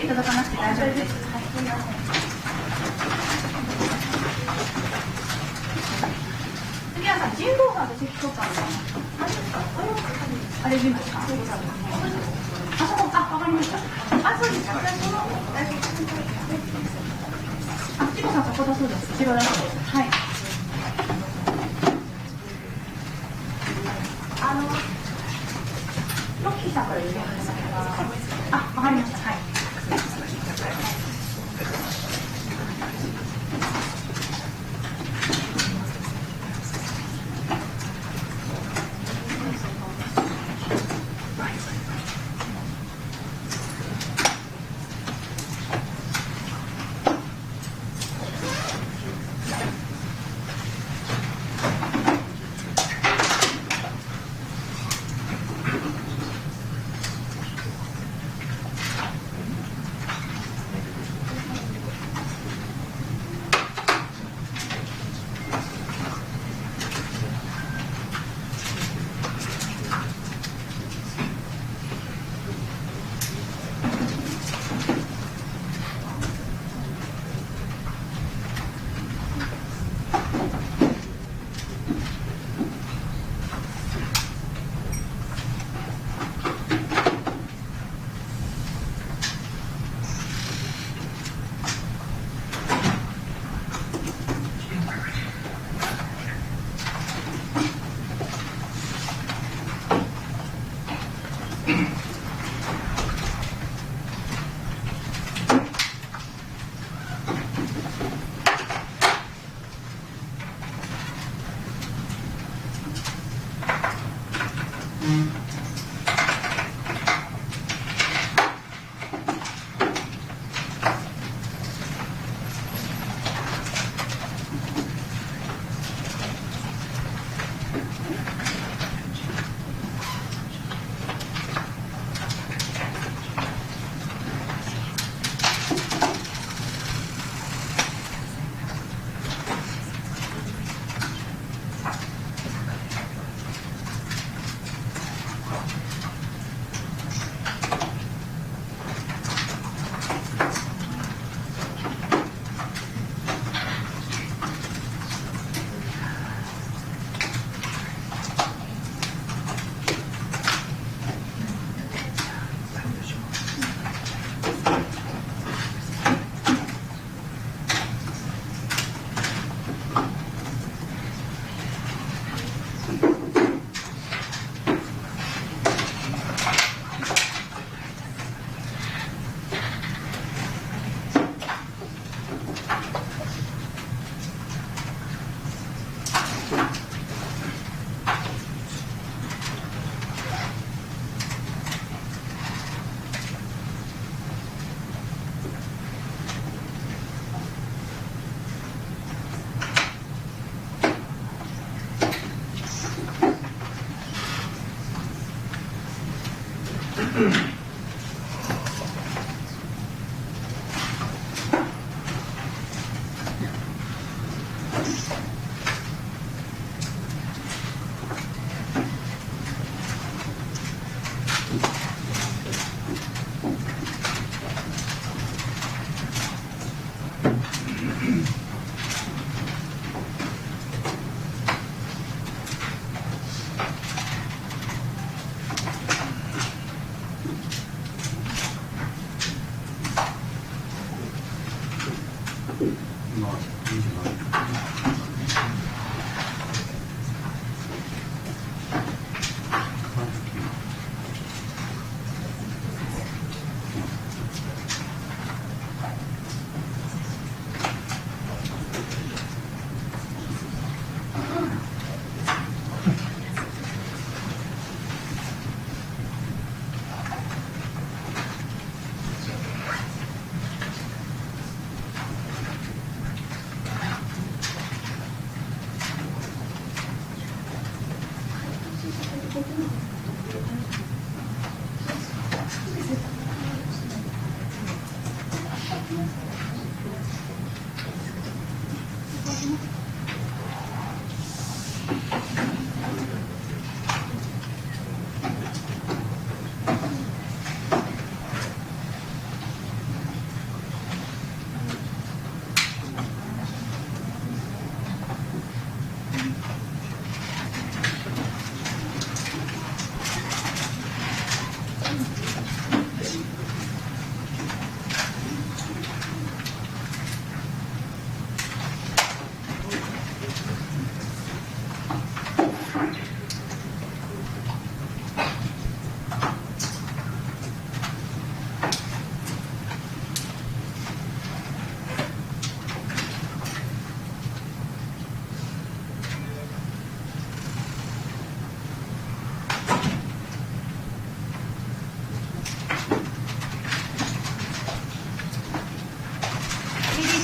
いただかなくて大丈夫です。次はさ、人工感と赤色感のあれ見ますか？あ、そう、あ、わかりました。あ、そうですか。あ、ちこさんそこだそうです。後ろだそうです。はい。ロッキーさんから言ってください。あ、わかりました。はい。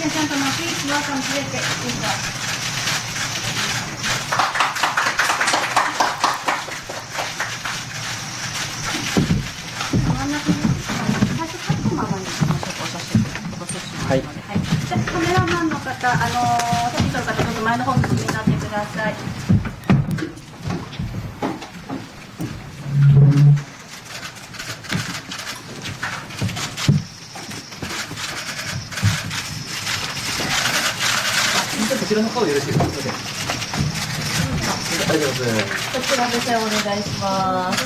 gentlemen, please welcome Kireke speaker. はい。じゃあカメラマンの方、写真撮る方、ちょっと前の方に進みになってください。こちらの方よろしいですか。大丈夫です。こちらでお願いします。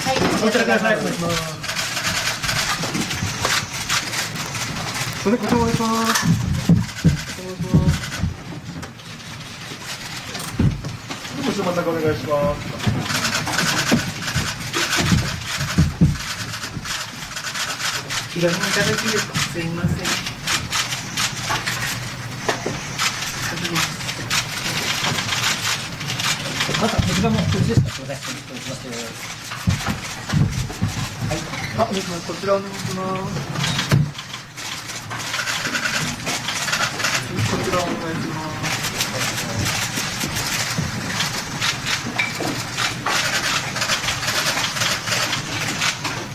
はい。こちらください。お願いします。こちらお願いします。少し真ん中お願いします。気軽にいただきいいですか。すいません。またこちらもこっちですか。すみません。はい。あ、お願いします。こちらお願いします。こちらお願いします。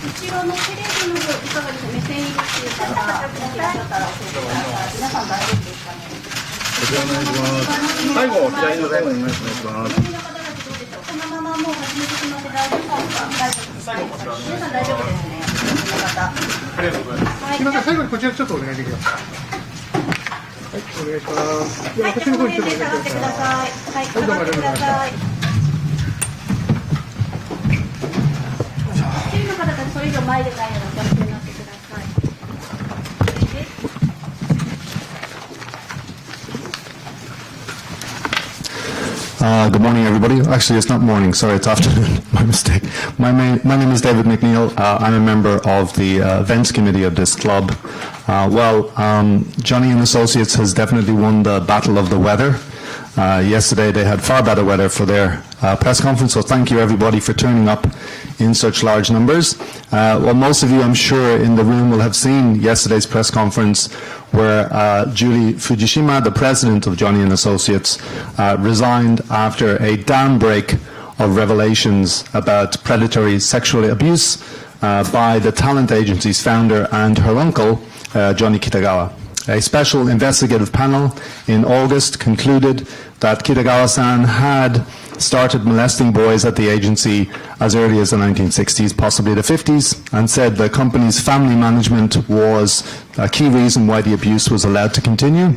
後ろのテレビの方いかがですか。目線入れていただいていらっしゃったら教えてください。皆さん大丈夫ですかね。こちらお願いします。最後左の最後にお願いします。このままもう始めてしまって大丈夫ですか。大丈夫です。皆さん大丈夫ですね。この方。ありがとうございます。すみません、最後にこちらちょっとお願いできますか。はい、お願いします。はい、じゃあこの辺で下がってください。はい、下がってください。チームの方たちそれ以上前でないような形になってください。Good morning, everybody. Actually, it's not morning. Sorry, it's afternoon. My mistake. My name is David McNeil. I'm a member of the events committee of this club. Johnny and Associates has definitely won the battle of the weather. Yesterday, they had far better weather for their press conference, so thank you, everybody, for turning up in such large numbers. Most of you, I'm sure, in the room will have seen yesterday's press conference where Julie Fujishima, the president of Johnny and Associates, resigned after a downbreak of revelations about predatory sexual abuse by the talent agency's founder and her uncle, Johnny Kitagawa. A special investigative panel in August concluded that Kitagawa-san had started molesting boys at the agency as early as the 1960s, possibly the 50s, and said the company's family management was a key reason why the abuse was allowed to continue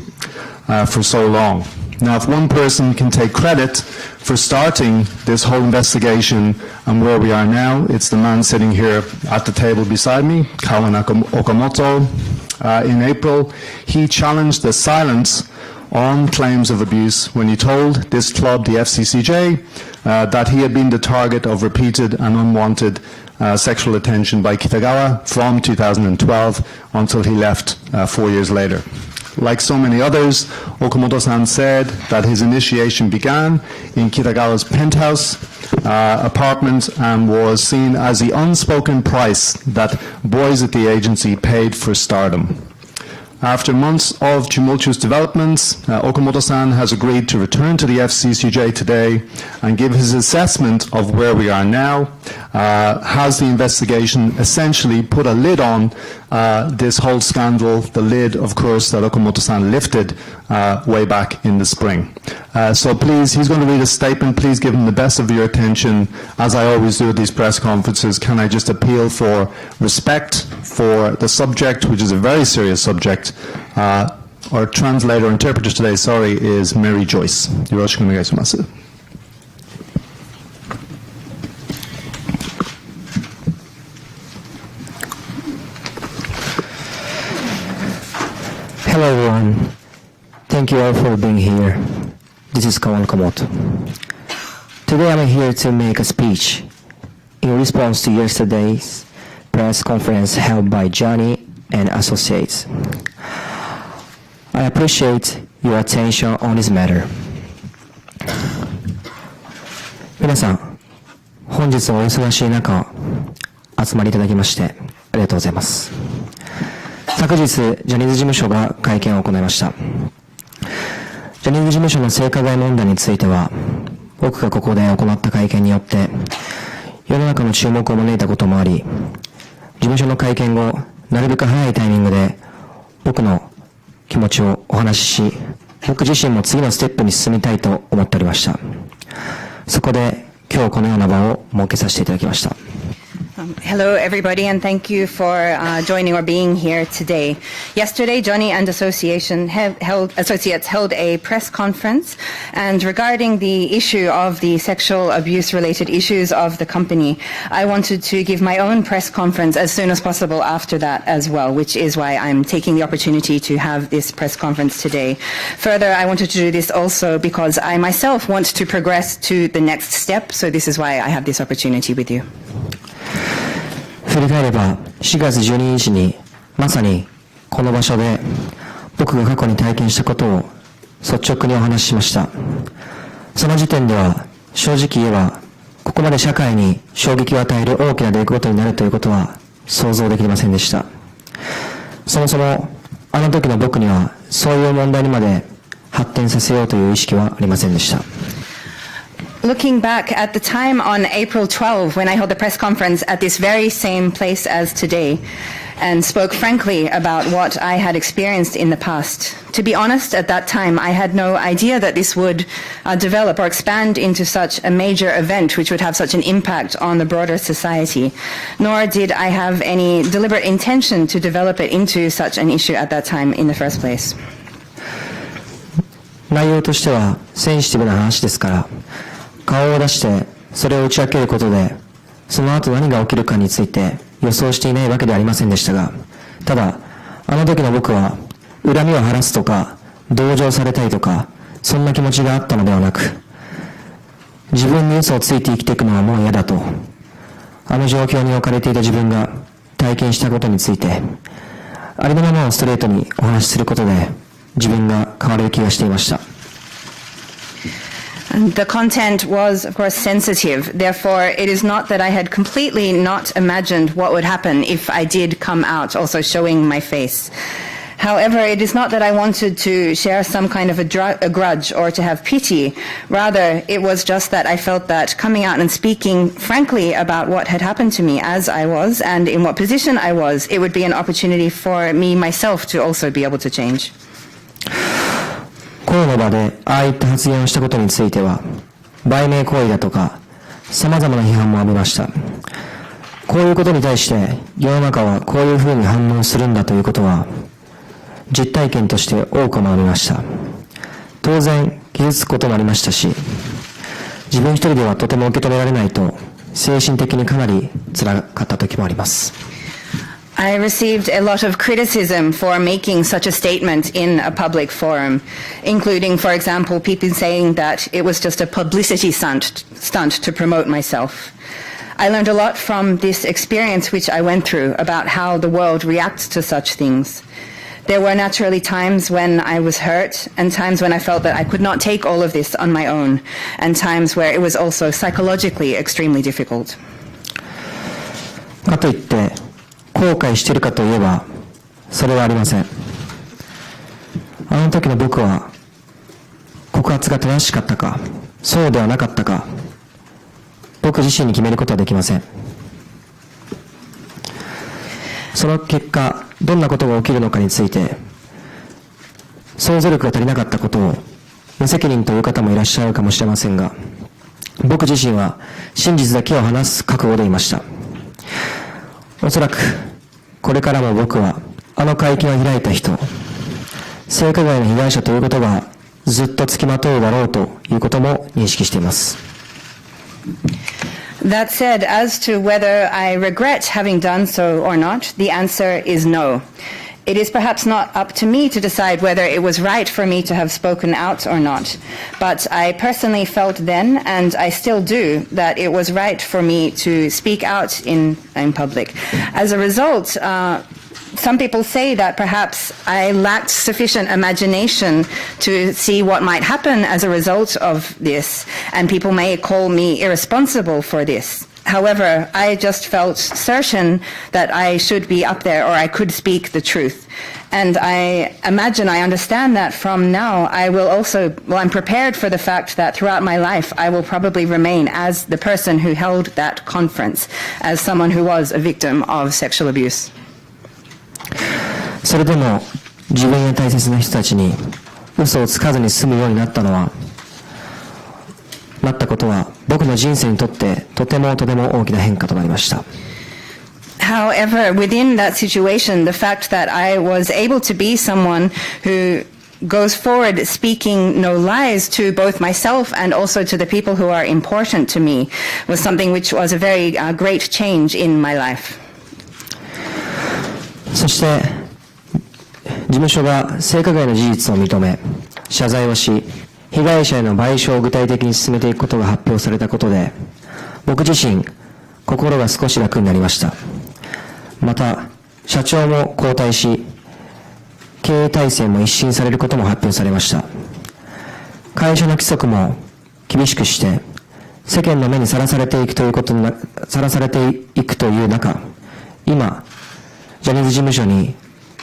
for so long. Now, if one person can take credit for starting this whole investigation and where we are now, it's the man sitting here at the table beside me, Kawan Okamoto. In April, he challenged the silence on claims of abuse when he told this club, the FCCJ, that he had been the target of repeated and unwanted sexual attention by Kitagawa from 2012 until he left 4 years later. Like so many others, Okamoto-san said that his initiation began in Kitagawa's penthouse apartment and was seen as the unspoken price that boys at the agency paid for stardom. After months of tumultuous developments, Okamoto-san has agreed to return to the FCCJ today and give his assessment of where we are now. Has the investigation essentially put a lid on this whole scandal, the lid, of course, that Okamoto-san lifted way back in the spring. So please, he's going to read a statement. Please give him the best of your attention. As I always do at these press conferences, can I just appeal for respect for the subject, which is a very serious subject. Our translator or interpreter today, sorry, is Mary Joyce. よろしくお願いします。Hello everyone. Thank you all for being here. This is Kawan Okamoto. Today I'm here to make a speech in response to yesterday's press conference held by Johnny and Associates. I appreciate your attention on this matter. 皆さん、本日はお忙しい中、集まりいただきましてありがとうございます。昨日、ジャニーズ事務所が会見を行いました。ジャニーズ事務所の性加害問題については、僕がここで行った会見によって、世の中の注目を招いたこともあり、事務所の会見後、なるべく早いタイミングで、僕の気持ちをお話しし、僕自身も次のステップに進みたいと思っておりました。そこで、今日このような場を設けさせていただきました。Hello, everybody, and thank you for joining or being here today. Yesterday, Johnny and Associates held a press conference, and regarding the issue of the sexual abuse-related issues of the company, I wanted to give my own press conference as soon as possible after that as well, which is why I'm taking the opportunity to have this press conference today. Further, I wanted to do this also because I myself want to progress to the next step, so this is why I have this opportunity with you. 振り返れば4月12日にまさにこの場所で僕が過去に体験したことを率直にお話ししました。その時点では正直言えばここまで社会に衝撃を与える大きな出来事になるということは想像できませんでした。そもそもあの時の僕にはそういう問題にまで発展させようという意識はありませんでした。Looking back at the time on April 12, when I held the press conference at this very same place as today, and spoke frankly about what I had experienced in the past. To be honest, at that time, I had no idea that this would develop or expand into such a major event which would have such an impact on the broader society. Nor did I have any deliberate intention to develop it into such an issue at that time in the first place. 内容としてはセンシティブな話ですから、顔を出してそれを打ち明けることでその後何が起きるかについて予想していないわけではありませんでしたが、ただあの時の僕は恨みを晴らすとか同情されたいとかそんな気持ちがあったのではなく、自分に嘘をついて生きていくのはもう嫌だと、あの状況に置かれていた自分が体験したことについてありのままをストレートにお話しすることで自分が変われる気がしていました。The content was, of course, sensitive. Therefore, it is not that I had completely not imagined what would happen if I did come out, also showing my face. However, it is not that I wanted to share some kind of a grudge or to have pity. Rather, it was just that I felt that coming out and speaking frankly about what had happened to me as I was and in what position I was, it would be an opportunity for me myself to also be able to change. この場でああいった発言をしたことについては売名行為だとか様々な批判も浴びました。こういうことに対して世の中はこういうふうに反応するんだということは実体験として多く学びました。当然傷つくこともありましたし、自分一人ではとても受け止められないと精神的にかなり辛かった時もあります。I received a lot of criticism for making such a statement in a public forum, including, for example, people saying that it was just a publicity stunt to promote myself. I learned a lot from this experience which I went through about how the world reacts to such things. There were naturally times when I was hurt and times when I felt that I could not take all of this on my own, and times where it was also psychologically extremely difficult. かといって後悔しているかといえばそれはありません。あの時の僕は告発が正しかったかそうではなかったか僕自身に決めることはできません。その結果どんなことが起きるのかについて想像力が足りなかったことを無責任という方もいらっしゃるかもしれませんが、僕自身は真実だけを話す覚悟でいました。おそらくこれからも僕はあの会見を開いた人、性加害の被害者ということがずっとつきまとうだろうということも認識しています。That said, as to whether I regret having done so or not, the answer is no. It is perhaps not up to me to decide whether it was right for me to have spoken out or not. But I personally felt then, and I still do, that it was right for me to speak out in public. As a result, some people say that perhaps I lacked sufficient imagination to see what might happen as a result of this, and people may call me irresponsible for this. However, I just felt certain that I should be up there or I could speak the truth. And I understand that from now, I'm prepared for the fact that throughout my life, I will probably remain as the person who held that conference, as someone who was a victim of sexual abuse. それでも自分や大切な人たちに嘘をつかずに済むようになったことは僕の人生にとってとても大きな変化となりました。However, within that situation, the fact that I was able to be someone who goes forward speaking no lies to both myself and also to the people who are important to me was something which was a very great change in my life. そして事務所が性加害の事実を認め謝罪をし被害者への賠償を具体的に進めていくことが発表されたことで僕自身心が少し楽になりました。また社長も交代し経営体制も一新されることも発表されました。会社の規則も厳しくして世間の目にさらされていくという中、今ジャニーズ事務所に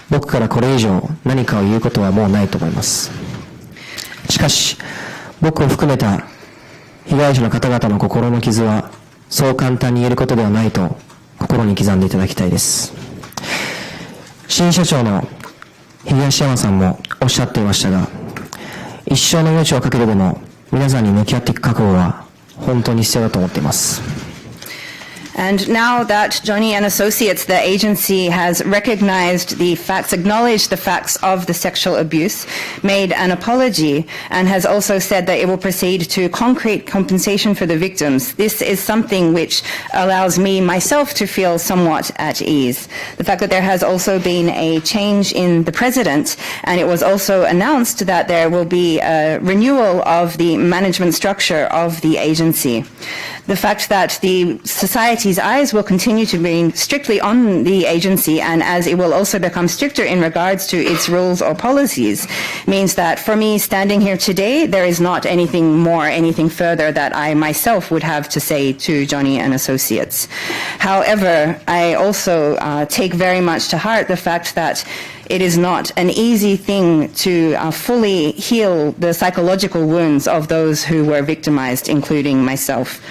僕からこれ以上何かを言うことはもうないと思います。しかし僕を含めた被害者の方々の心の傷はそう簡単に言えることではないと心に刻んでいただきたいです。新社長の東山さんもおっしゃっていましたが、一生の命をかけてでも皆さんに向き合っていく覚悟は本当に必要だと思っています。And now that Johnny and Associates, the agency, has recognized the facts, acknowledged the facts of the sexual abuse, made an apology, and has also said that it will proceed to concrete compensation for the victims, this is something which allows me, myself, to feel somewhat at ease. The fact that there has also been a change in the president, and it was also announced that there will be a renewal of the management structure of the agency. The fact that the society's eyes will continue to be strictly on the agency, and as it will also become stricter in regards to its rules or policies, means that for me standing here today, there is not anything further that I myself would have to say to Johnny and Associates. However, I also take very much to heart the fact that it is not an easy thing to fully heal the psychological wounds of those who were victimized, including myself.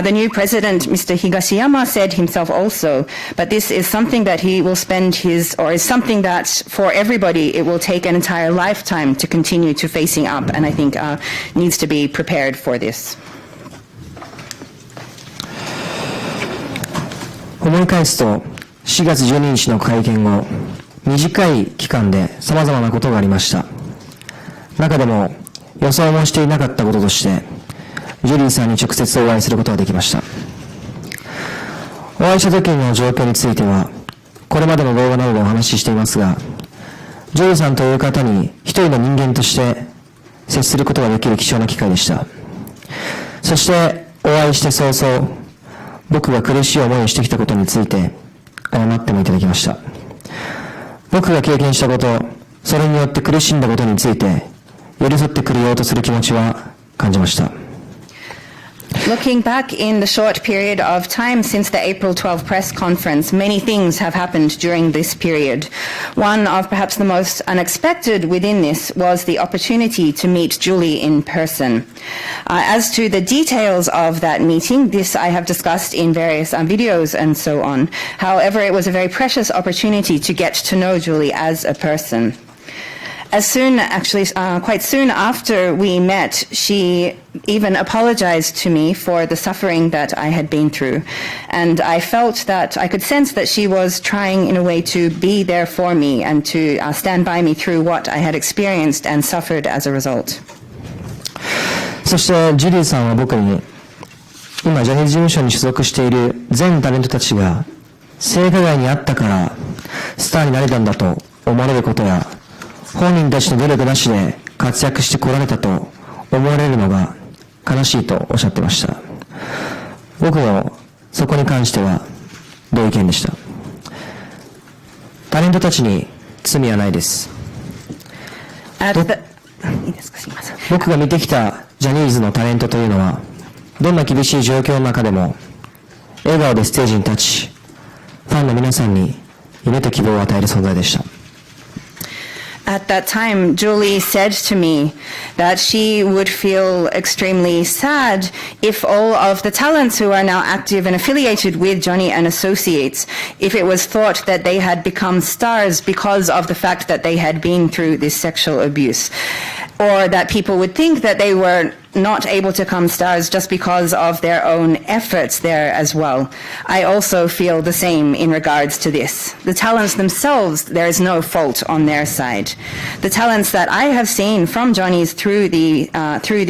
The new president, Mr. Higashiyama, said himself also, but this is something that he will spend is something that for everybody it will take an entire lifetime to continue to facing up, and I think needs to be prepared for this. 思い返すと4月12日の会見後、短い期間で様々なことがありました。中でも予想もしていなかったこととしてジュリーさんに直接お会いすることができました。お会いした時の状況についてはこれまでの動画などでお話ししていますが、ジュリーさんという方に一人の人間として接することができる貴重な機会でした。そしてお会いして早々僕が苦しい思いをしてきたことについて謝ってもいただきました。僕が経験したこと、それによって苦しんだことについて寄り添ってくれようとする気持ちは感じました。Looking back in the short period of time since the April 12 press conference, many things have happened during this period. One of perhaps the most unexpected within this was the opportunity to meet Julie in person. As to the details of that meeting, this I have discussed in various videos and so on. However, it was a very precious opportunity to get to know Julie as a person. Quite soon after we met, she even apologized to me for the suffering that I had been through. And I felt that I could sense that she was trying in a way to be there for me and to stand by me through what I had experienced and suffered as a result. そしてジュリーさんは僕に今ジャニーズ事務所に所属している全タレントたちが性加害にあったからスターになれたんだと思われることや、本人たちの努力なしで活躍してこられたと思われるのが悲しいとおっしゃってました。僕もそこに関しては同意見でした。タレントたちに罪はないです。僕が見てきたジャニーズのタレントというのはどんな厳しい状況の中でも笑顔でステージに立ち、ファンの皆さんに夢と希望を与える存在でした。At that time, Julie said to me that she would feel extremely sad if all of the talents who are now active and affiliated with Johnny and Associates, if it was thought that they had become stars because of the fact that they had been through this sexual abuse, or that people would think that they were not able to become stars just because of their own efforts there as well. I also feel the same in regards to this. The talents themselves, there is no fault on their side. The talents that I have seen from Johnny's through the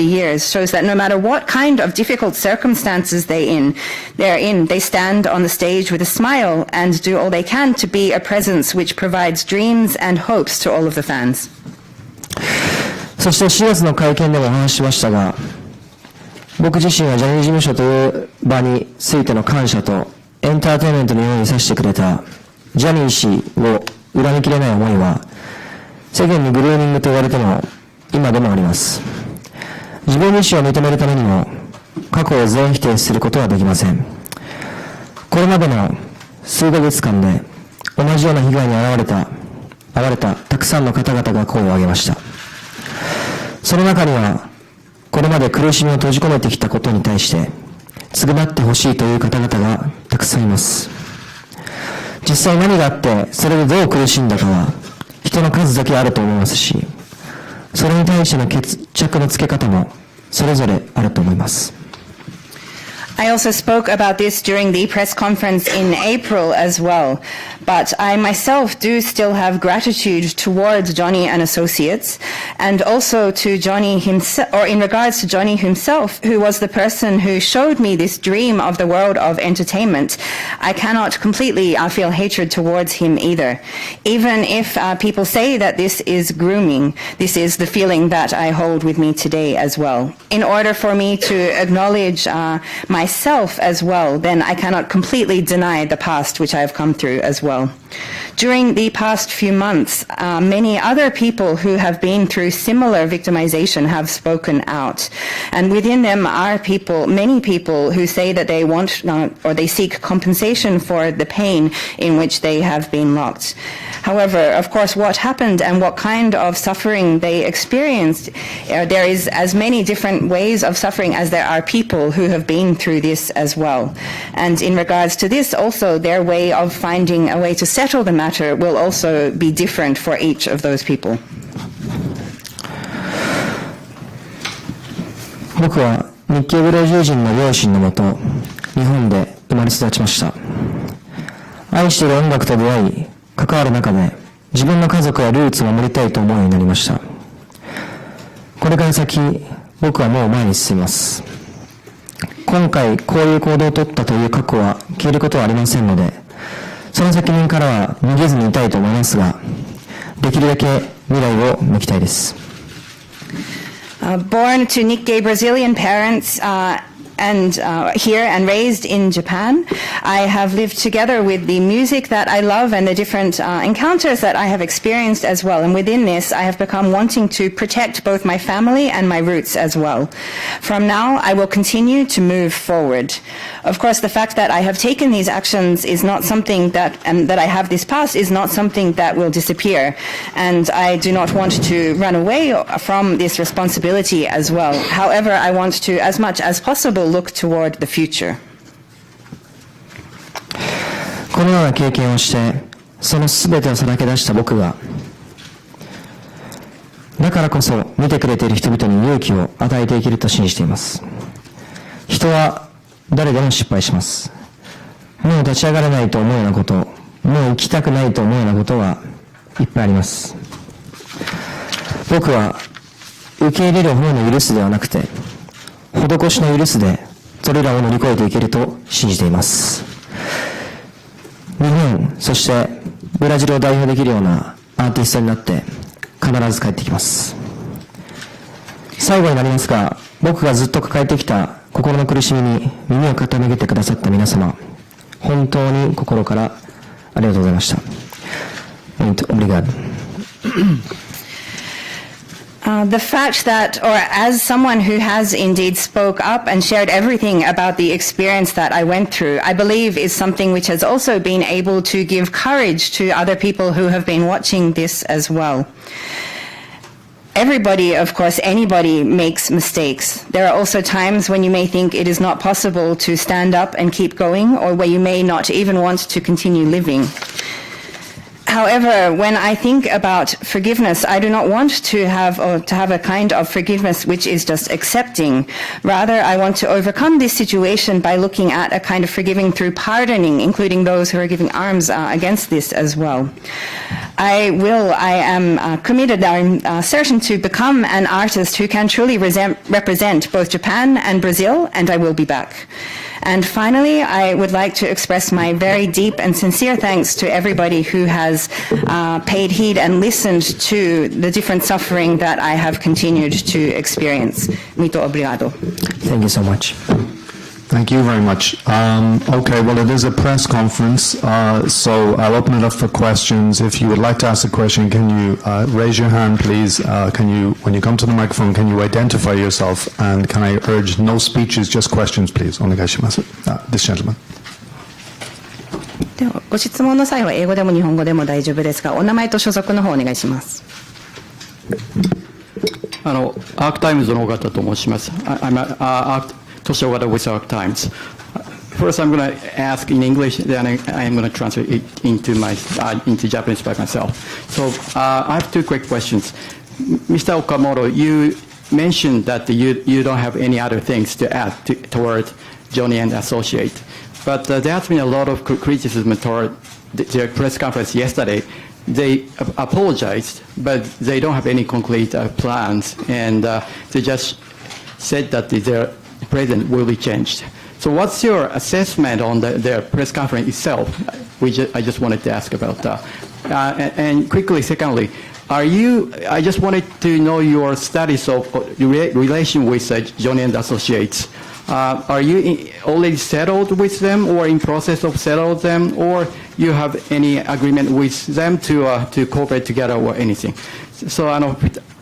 years shows that no matter what kind of difficult circumstances they're in, they stand on the stage with a smile and do all they can to be a presence which provides dreams and hopes to all of the fans. そして4月の会見でもお話ししましたが、僕自身はジャニーズ事務所という場についての感謝とエンターテインメントのようにさせてくれたジャニー氏を裏切きれない思いは、世間にグルーミングと言われても今でもあります。自分自身を認めるためにも過去を全否定することはできません。これまでの数ヶ月間で同じような被害に遭われたたくさんの方々が声を上げました。その中には、これまで苦しみを閉じ込めてきたことに対して、償ってほしいという方々がたくさんいます。実際何があって、それでどう苦しんだかは、人の数だけあると思いますし、それに対しての決着のつけ方も、それぞれあると思います。I also spoke about this during the press conference in April as well, but I myself do still have gratitude towards Johnny and Associates, and also to Johnny himself, or in regards to Johnny himself, who was the person who showed me this dream of the world of entertainment. I cannot completely feel hatred towards him either. Even if people say that this is grooming, this is the feeling that I hold with me today as well. In order for me to acknowledge myself as well, then I cannot completely deny the past which I have come through as well. During the past few months, many other people who have been through similar victimization have spoken out. And within them are many people who say that they want or they seek compensation for the pain in which they have been locked. However, of course, what happened and what kind of suffering they experienced, there is as many different ways of suffering as there are people who have been through this as well. And in regards to this, also their way of finding a way to settle the matter will also be different for each of those people. 僕は日系ブラジル人の両親のもと、日本で生まれ育ちました。愛している音楽と出会い、関わる中で自分の家族やルーツを守りたいと思うようになりました。これから先、僕はもう前に進みます。今回こういう行動を取ったという過去は消えることはありませんので、その責任からは逃げずにいたいと思いますが、できるだけ未来を向きたいです。Born to Nikkei Brazilian parents, and here and raised in Japan. I have lived together with the music that I love and the different encounters that I have experienced as well. And within this, I have become wanting to protect both my family and my roots as well. From now, I will continue to move forward. Of course, the fact that I have taken these actions is not something that, and that I have this past is not something that will disappear. And I do not want to run away from this responsibility as well. However, I want to, as much as possible, look toward the future. このような経験をして、その全てをさらけ出した僕が、だからこそ見てくれている人々に勇気を与えていけると信じています。人は誰でも失敗します。もう立ち上がれないと思うようなこと、もう生きたくないと思うようなことはいっぱいあります。僕は受け入れる方の許すではなくて、施しの許すでそれらを乗り越えていけると信じています。日本、そしてブラジルを代表できるようなアーティストになって必ず帰ってきます。最後になりますが、僕がずっと抱えてきた心の苦しみに耳を傾けてくださった皆様、本当に心からありがとうございました。Obrigado. The fact that, or as someone who has indeed spoke up and shared everything about the experience that I went through, I believe is something which has also been able to give courage to other people who have been watching this as well. Everybody, of course, anybody makes mistakes. There are also times when you may think it is not possible to stand up and keep going, or where you may not even want to continue living. However, when I think about forgiveness, I do not want to have a kind of forgiveness which is just accepting. Rather, I want to overcome this situation by looking at a kind of forgiving through pardoning, including those who are giving arms against this as well. I am committed, I'm certain to become an artist who can truly represent both Japan and Brazil, and I will be back. And finally, I would like to express my very deep and sincere thanks to everybody who has paid heed and listened to the different suffering that I have continued to experience. Muito obrigado. Thank you so much. Thank you very much. Okay, well, it is a press conference, so I'll open it up for questions. If you would like to ask a question, can you raise your hand, please? When you come to the microphone, can you identify yourself? And can I urge no speeches, just questions, please? Onegaishimasu. This gentleman. ではご質問の際は英語でも日本語でも大丈夫ですが、お名前と所属の方お願いします。アークタイムズの尾形と申します。Toshi Ogata with Arc Times. First, I'm going to ask in English, then I'm going to translate it into Japanese by myself. So I have two quick questions. Mr. Okamoto, you mentioned that you don't have any other things to add toward Johnny and Associate. But there has been a lot of criticism toward their press conference yesterday. They apologized, but they don't have any concrete plans, and they just said that their president will be changed. So what's your assessment on their press conference itself? I just wanted to ask about that. And quickly, secondly, I just wanted to know your studies of relation with Johnny and Associates. Are you already settled with them, or in process of settled them, or you have any agreement with them to cooperate together or anything? So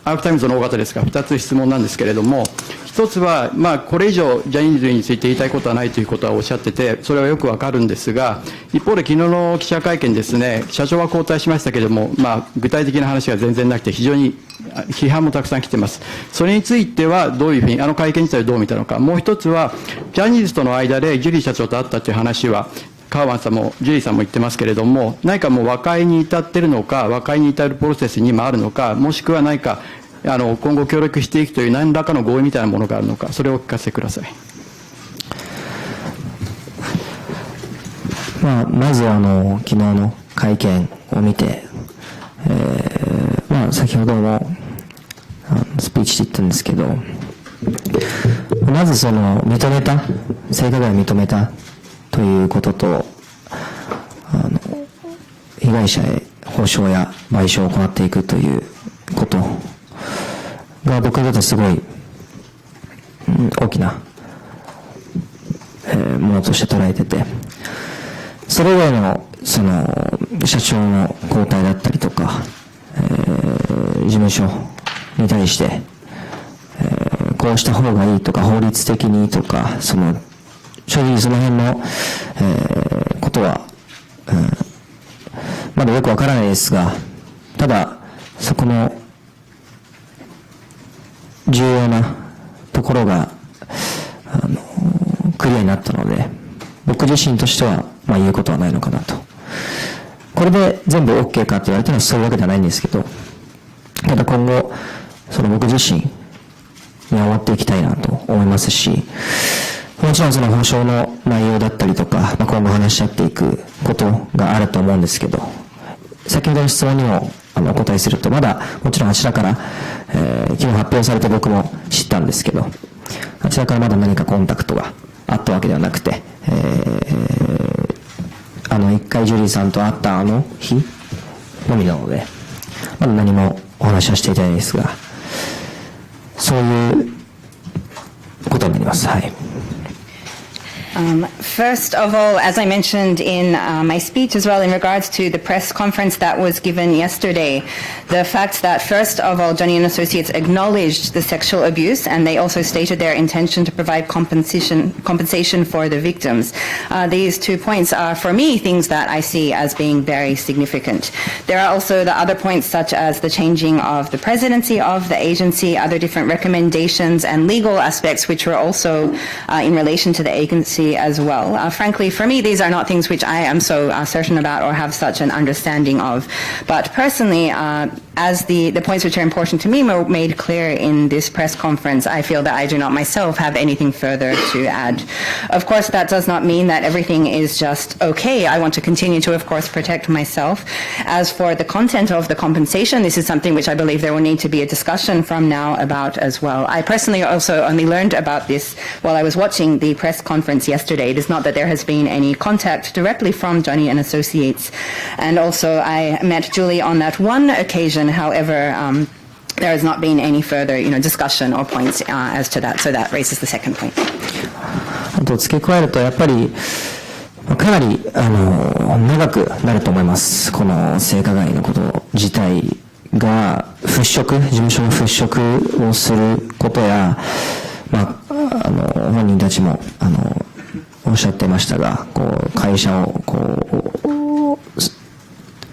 アークタイムズの大型ですが、2つ質問なんですけれども、1つは、これ以上ジャニーズについて言いたいことはないということはおっしゃってて、それはよくわかるんですが、一方で昨日の記者会見ですね、社長は交代しましたけれども、具体的な話が全然なくて、非常に批判もたくさん来てます。それについてはどういうふうに、会見自体をどう見たのか。もう一つは、ジャニーズとの間でジュリー社長と会ったという話は、カウアンさんもジュリーさんも言ってますけれども、何かもう和解に至っているのか、和解に至るプロセスにもあるのか、もしくは何か今後協力していくという何らかの合意みたいなものがあるのか、それをお聞かせください。まず昨日の会見を見て、先ほどもスピーチで言ったんですけど、まず認めた、性加害を認めたということと、被害者へ補償や賠償を行っていくということが僕にとってすごい、大きな、ものとして捉えてて、それ以外の社長の交代だったりとか、事務所に対して、こうした方がいいとか法律的にとか正直その辺の、ことは、まだよくわからないですが、ただそこの重要なところがクリアになったので、僕自身としては言うことはないのかなと。これで全部 OK かって言われたらそういうわけではないんですけど、ただ今後僕自身に終わっていきたいなと思いますし、もちろん保証の内容だったりとか、今後話し合っていくことがあると思うんですけど、先ほどの質問にもお答えすると、まだもちろんあちらから、昨日発表されて僕も知ったんですけど、あちらからまだ何かコンタクトがあったわけではなくて、一回ジュリーさんと会った日のみなので、まだ何もお話はしていないですが、そういうことになります。はい。First of all, as I mentioned in my speech as well, in regards to the press conference that was given yesterday, the fact that first of all, Johnny and Associates acknowledged the sexual abuse, and they also stated their intention to provide compensation for the victims. These 2 points are, for me, things that I see as being very significant. There are also the other points, such as the changing of the presidency of the agency, other different recommendations and legal aspects, which were also in relation to the agency as well. Frankly, for me, these are not things which I am so certain about or have such an understanding of. But personally, as the points which are important to me were made clear in this press conference, I feel that I do not myself have anything further to add. Of course, that does not mean that everything is just okay. I want to continue to, of course, protect myself. As for the content of the compensation, this is something which I believe there will need to be a discussion from now about as well. I personally also only learned about this while I was watching the press conference yesterday. It is not that there has been any contact directly from Johnny and Associates. And also, I met Julie on that one occasion. However, there has not been any further, discussion or points as to that. So that raises the second point. あと付け加えるとやっぱりかなり長くなると思います。この性加害のこと自体が事務所の払拭をすることや、本人たちもおっしゃってましたが、会社を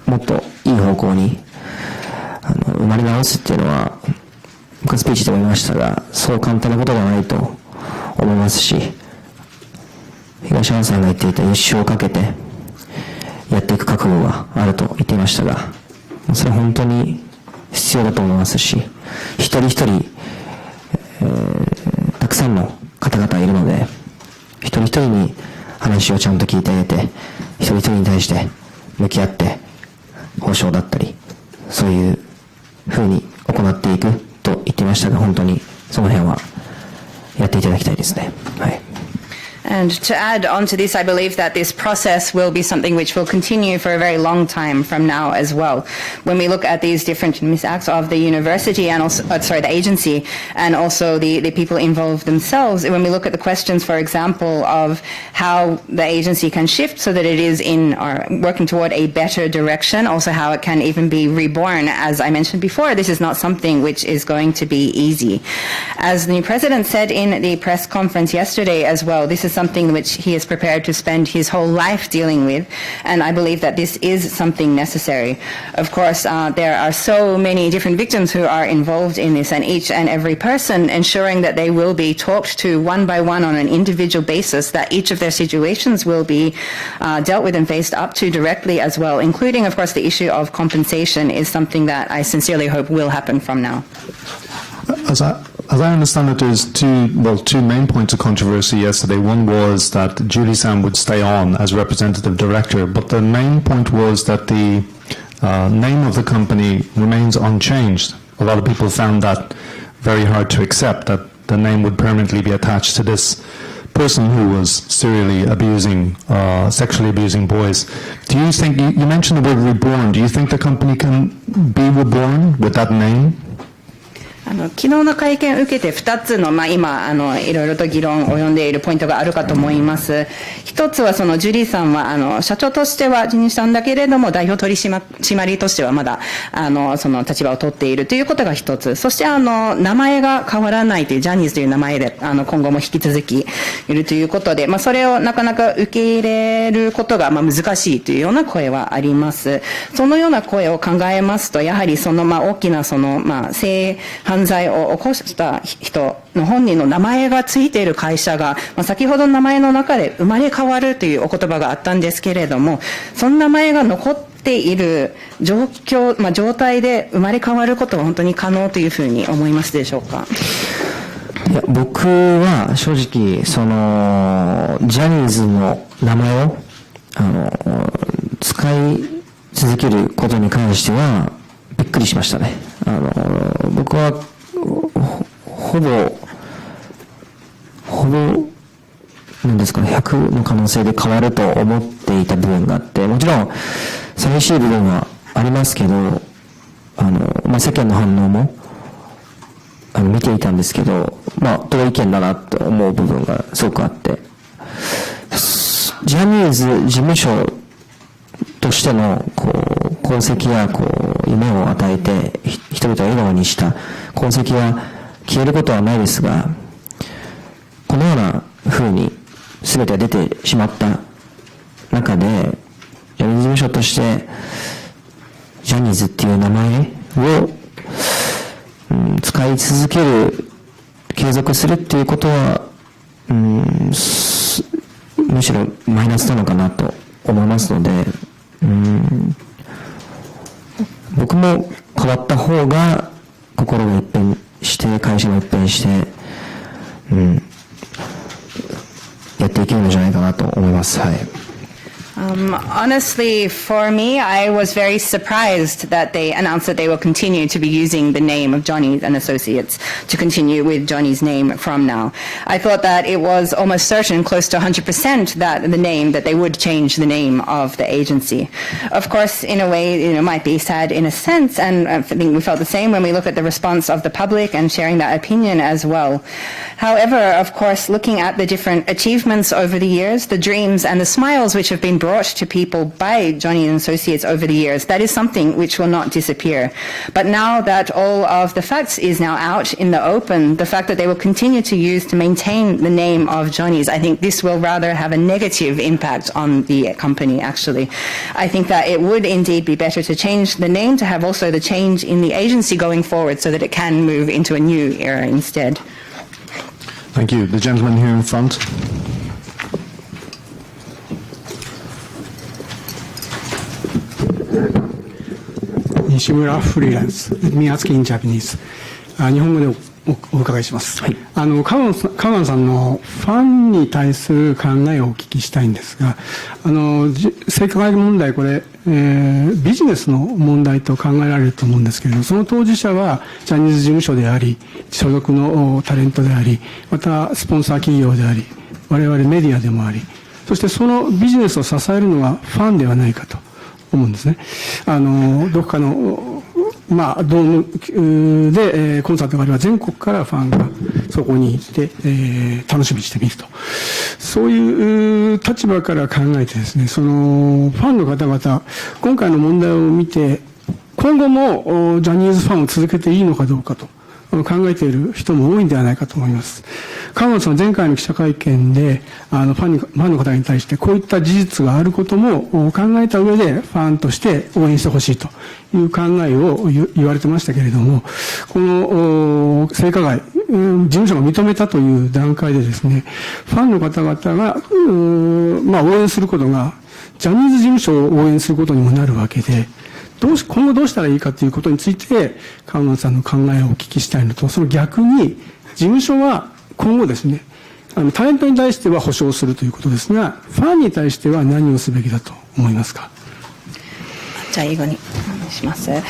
もっといい方向に生まれ直すっていうのは、僕はスピーチでも言いましたが、そう簡単なことではないと思いますし、東山さんが言っていた一生をかけてやっていく覚悟があると言っていましたが、それは本当に必要だと思いますし、一人一人、たくさんの方々いるので、一人一人に話をちゃんと聞いてあげて、一人一人に対して向き合って報酬だったり、そういうふうに行っていくと言っていましたが、本当にその辺はやっていただきたいですね。はい。And to add on to this, I believe that this process will be something which will continue for a very long time from now as well. When we look at these different misacts of the university and also, the agency, and also the people involved themselves, when we look at the questions, for example, of how the agency can shift so that it is in or working toward a better direction, also how it can even be reborn, as I mentioned before, this is not something which is going to be easy. As the new president said in the press conference yesterday as well, this is something which he is prepared to spend his whole life dealing with, and I believe that this is something necessary. Of course, there are so many different victims who are involved in this, and each and every person ensuring that they will be talked to one by one on an individual basis, that each of their situations will be dealt with and faced up to directly as well, including, of course, the issue of compensation is something that I sincerely hope will happen from now. As I understand it, there's two main points of controversy yesterday. One was that Julie Sam would stay on as representative director, but the main point was that the name of the company remains unchanged. A lot of people found that very hard to accept, that the name would permanently be attached to this person who was serially abusing, sexually abusing boys. Do you think, you mentioned the word reborn, do you think the company can be reborn with that name? 昨日の会見を受けて2つの、今いろいろと議論を及んでいるポイントがあるかと思います。一つはそのジュリーさんは社長としては辞任したんだけれども代表取締役としてはまだその立場を取っているということが一つ。そして名前が変わらないというジャニーズという名前で今後も引き続きいるということで、それをなかなか受け入れることが難しいというような声はあります。そのような声を考えますと、やはりその大きなその性犯罪を起こした人の本人の名前がついている会社が、先ほどの名前の中で生まれ変わるというお言葉があったんですけれども、その名前が残っている状況、状態で生まれ変わることは本当に可能というふうに思いますでしょうか。いや、僕は正直そのジャニーズの名前を使い続けることに関してはびっくりしましたね。僕はほぼなんですかね、100の可能性で変わると思っていた部分があって、もちろん寂しい部分はありますけど、世間の反応も見ていたんですけど、同意見だなと思う部分がすごくあって、ジャニーズ事務所としての功績や夢を与えて人々を笑顔にした功績は消えることはないですが、このような風に全てが出てしまった中で、ジャニーズ事務所としてジャニーズっていう名前を、使い続ける、継続するっていうことは、むしろマイナスなのかなと思いますので、僕も変わった方が心が一変して会社が一変して、やっていけるんじゃないかなと思います。はい。Honestly, for me, I was very surprised that they announced that they will continue to be using the name of Johnny and Associates to continue with Johnny's name from now. I thought that it was almost certain, close to 100%, that they would change the name of the agency. Of course, in a way, it might be sad in a sense, and I think we felt the same when we look at the response of the public and sharing that opinion as well. However, of course, looking at the different achievements over the years, the dreams and the smiles which have been brought to people by Johnny and Associates over the years, that is something which will not disappear. But now that all of the facts is now out in the open, the fact that they will continue to use to maintain the name of Johnny's, I think this will rather have a negative impact on the company, actually. I think that it would indeed be better to change the name, to have also the change in the agency going forward so that it can move into a new era instead. Thank you. The gentleman here in front. Nishimura freelance. Let me ask in Japanese. 日本語でお伺いします。はい、カウアンさんのファンに対する考えをお聞きしたいんですが、性加害問題、これ、ビジネスの問題と考えられると思うんですけれども、その当事者はジャニーズ事務所であり、所属のタレントであり、またスポンサー企業であり、我々メディアでもあり、そしてそのビジネスを支えるのはファンではないかと思うんですね。どこかのドームでコンサートがあれば全国からファンがそこに行って、楽しみにしてみると。そういう立場から考えてですね、そのファンの方々、今回の問題を見て、今後もジャニーズファンを続けていいのかどうかと考えている人も多いんではないかと思います。カウアンさんは前回の記者会見で、ファンの方に対してこういった事実があることも考えた上でファンとして応援してほしいという考えを言われてましたけれども、この性加害、事務所が認めたという段階でですね、ファンの方々が、応援することが、ジャニーズ事務所を応援することにもなるわけで、今後どうしたらいいかということについて、カウアンさんの考えをお聞きしたいのと、その逆に、事務所は今後ですね、タレントに対しては保証するということですが、ファンに対しては何をすべきだと思いますか？じゃあ英語にします。To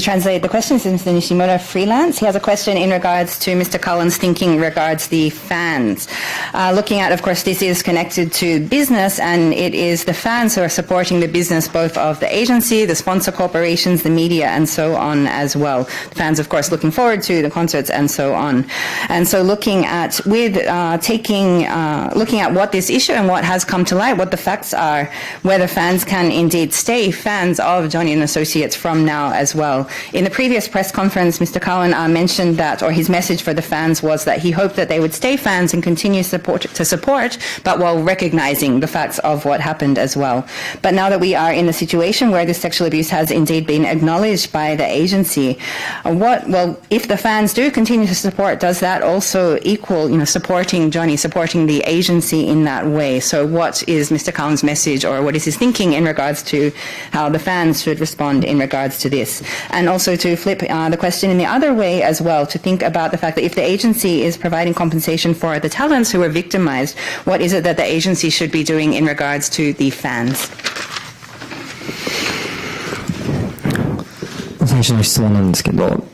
translate the question, since Mr. Nishimura freelance, he has a question in regards to Mr. Cullen's thinking regards the fans. Looking at, of course, this is connected to business, and it is the fans who are supporting the business, both of the agency, the sponsor corporations, the media, and so on as well. The fans, of course, looking forward to the concerts and so on. And so looking at looking at what this issue and what has come to light, what the facts are, whether fans can indeed stay fans of Johnny and Associates from now as well. In the previous press conference, Mr. Cowan mentioned that, or his message for the fans was that he hoped that they would stay fans and continue to support, but while recognizing the facts of what happened as well. But now that we are in a situation where this sexual abuse has indeed been acknowledged by the agency, if the fans do continue to support, does that also equal, supporting Johnny, supporting the agency in that way? So what is Mr. Cowan's message, or what is his thinking in regards to how the fans should respond in regards to this? And also to flip the question in the other way as well, to think about the fact that if the agency is providing compensation for the talents who were victimized, what is it that the agency should be doing in regards to the fans? 最初の質問なんですけど、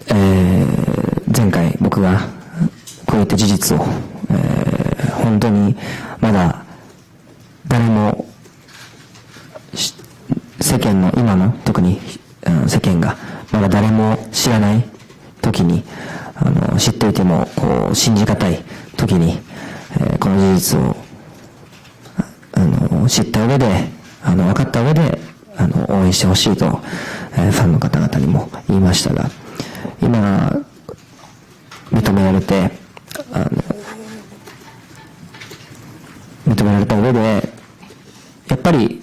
前回僕がこういった事実を、本当にまだ誰も世間の今の特に世間がまだ誰も知らない時に知っていても信じがたい時にこの事実を知ってた上で、分かった上で、応援してほしいと、ファンの方々にも言いましたが、今、認められて、認められた上で、やっぱり、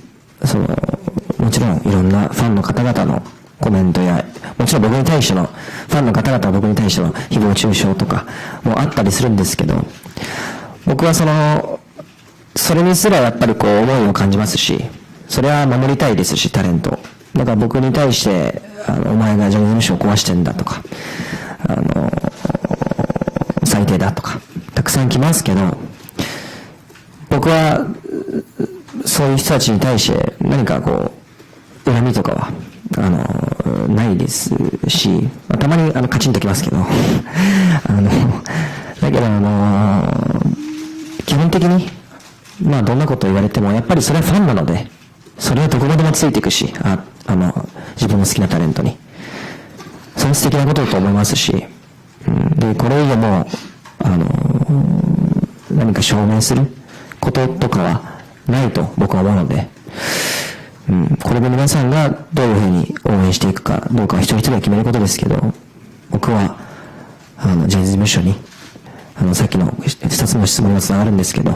もちろんいろんなファンの方々のコメントや、もちろん僕に対しての、ファンの方々は僕に対しての誹謗中傷とかもあったりするんですけど、僕はそれにすらやっぱり思いを感じますし、それは守りたいですし、タレント。だから僕に対して、お前がジャニーズ事務所を壊してんだとか、最低だとか、たくさん来ますけど、僕は、そういう人たちに対して何か恨みとかは、ないですし、たまにカチンときますけど、だけど基本的に、どんなことを言われても、やっぱりそれはファンなので、それはどこまでもついていくし、自分の好きなタレントに。それ素敵なことだと思いますし、で、これ以上も、何か証明することとかはないと僕は思うので、これで皆さんがどういうふうに応援していくかどうかは一人一人が決めることですけど、僕は、ジャニーズ事務所に、さっきの2つの質問がつながるんですけど、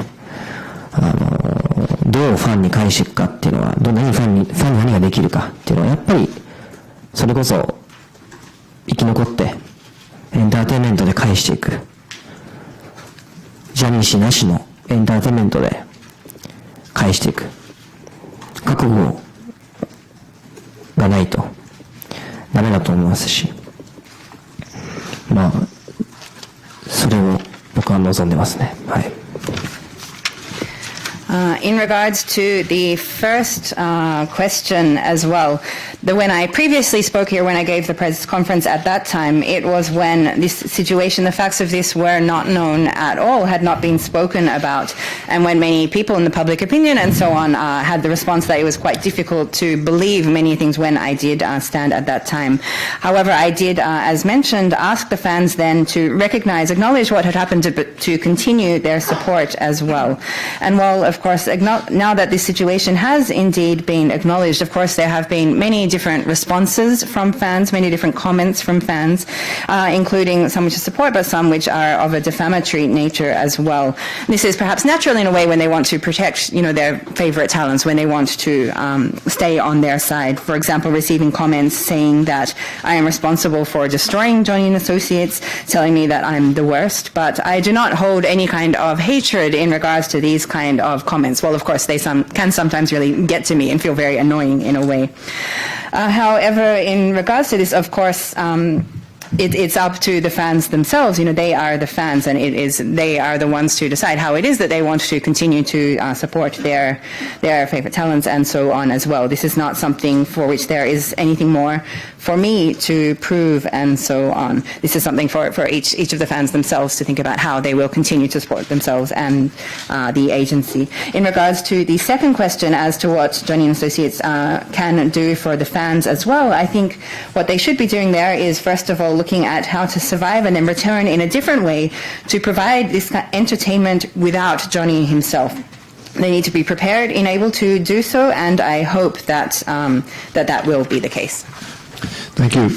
どうファンに返していくかっていうのは、ファンに何ができるかっていうのは、やっぱり、それこそ、生き残って、エンターテインメントで返していく。ジャニー氏なしのエンターテインメントで返していく。覚悟がないと、ダメだと思いますし、それを僕は望んでますね。はい。In regards to the first question as well, when I previously spoke here, when I gave the press conference at that time, it was when this situation, the facts of this were not known at all, had not been spoken about, and when many people in the public opinion and so on had the response that it was quite difficult to believe many things when I did stand at that time. However, I did, as mentioned, ask the fans then to recognize, acknowledge what had happened, to continue their support as well. And while, of course, now that this situation has indeed been acknowledged, of course, there have been many different responses from fans, many different comments from fans, including some which are support, but some which are of a defamatory nature as well. This is perhaps natural in a way when they want to protect, their favorite talents, when they want to stay on their side. For example, receiving comments saying that I am responsible for destroying Johnny and Associates, telling me that I'm the worst, but I do not hold any kind of hatred in regards to these kind of comments. Well, of course, they can sometimes really get to me and feel very annoying in a way. However, in regards to this, of course, it's up to the fans themselves. They are the fans, and they are the ones to decide how it is that they want to continue to support their favorite talents and so on as well. This is not something for which there is anything more for me to prove and so on. This is something for each of the fans themselves to think about how they will continue to support themselves and the agency. In regards to the second question as to what Johnny & Associates can do for the fans as well, I think what they should be doing there is, first of all, looking at how to survive and then return in a different way to provide this entertainment without Johnny himself. They need to be prepared and able to do so, and I hope that that will be the case. Thank you.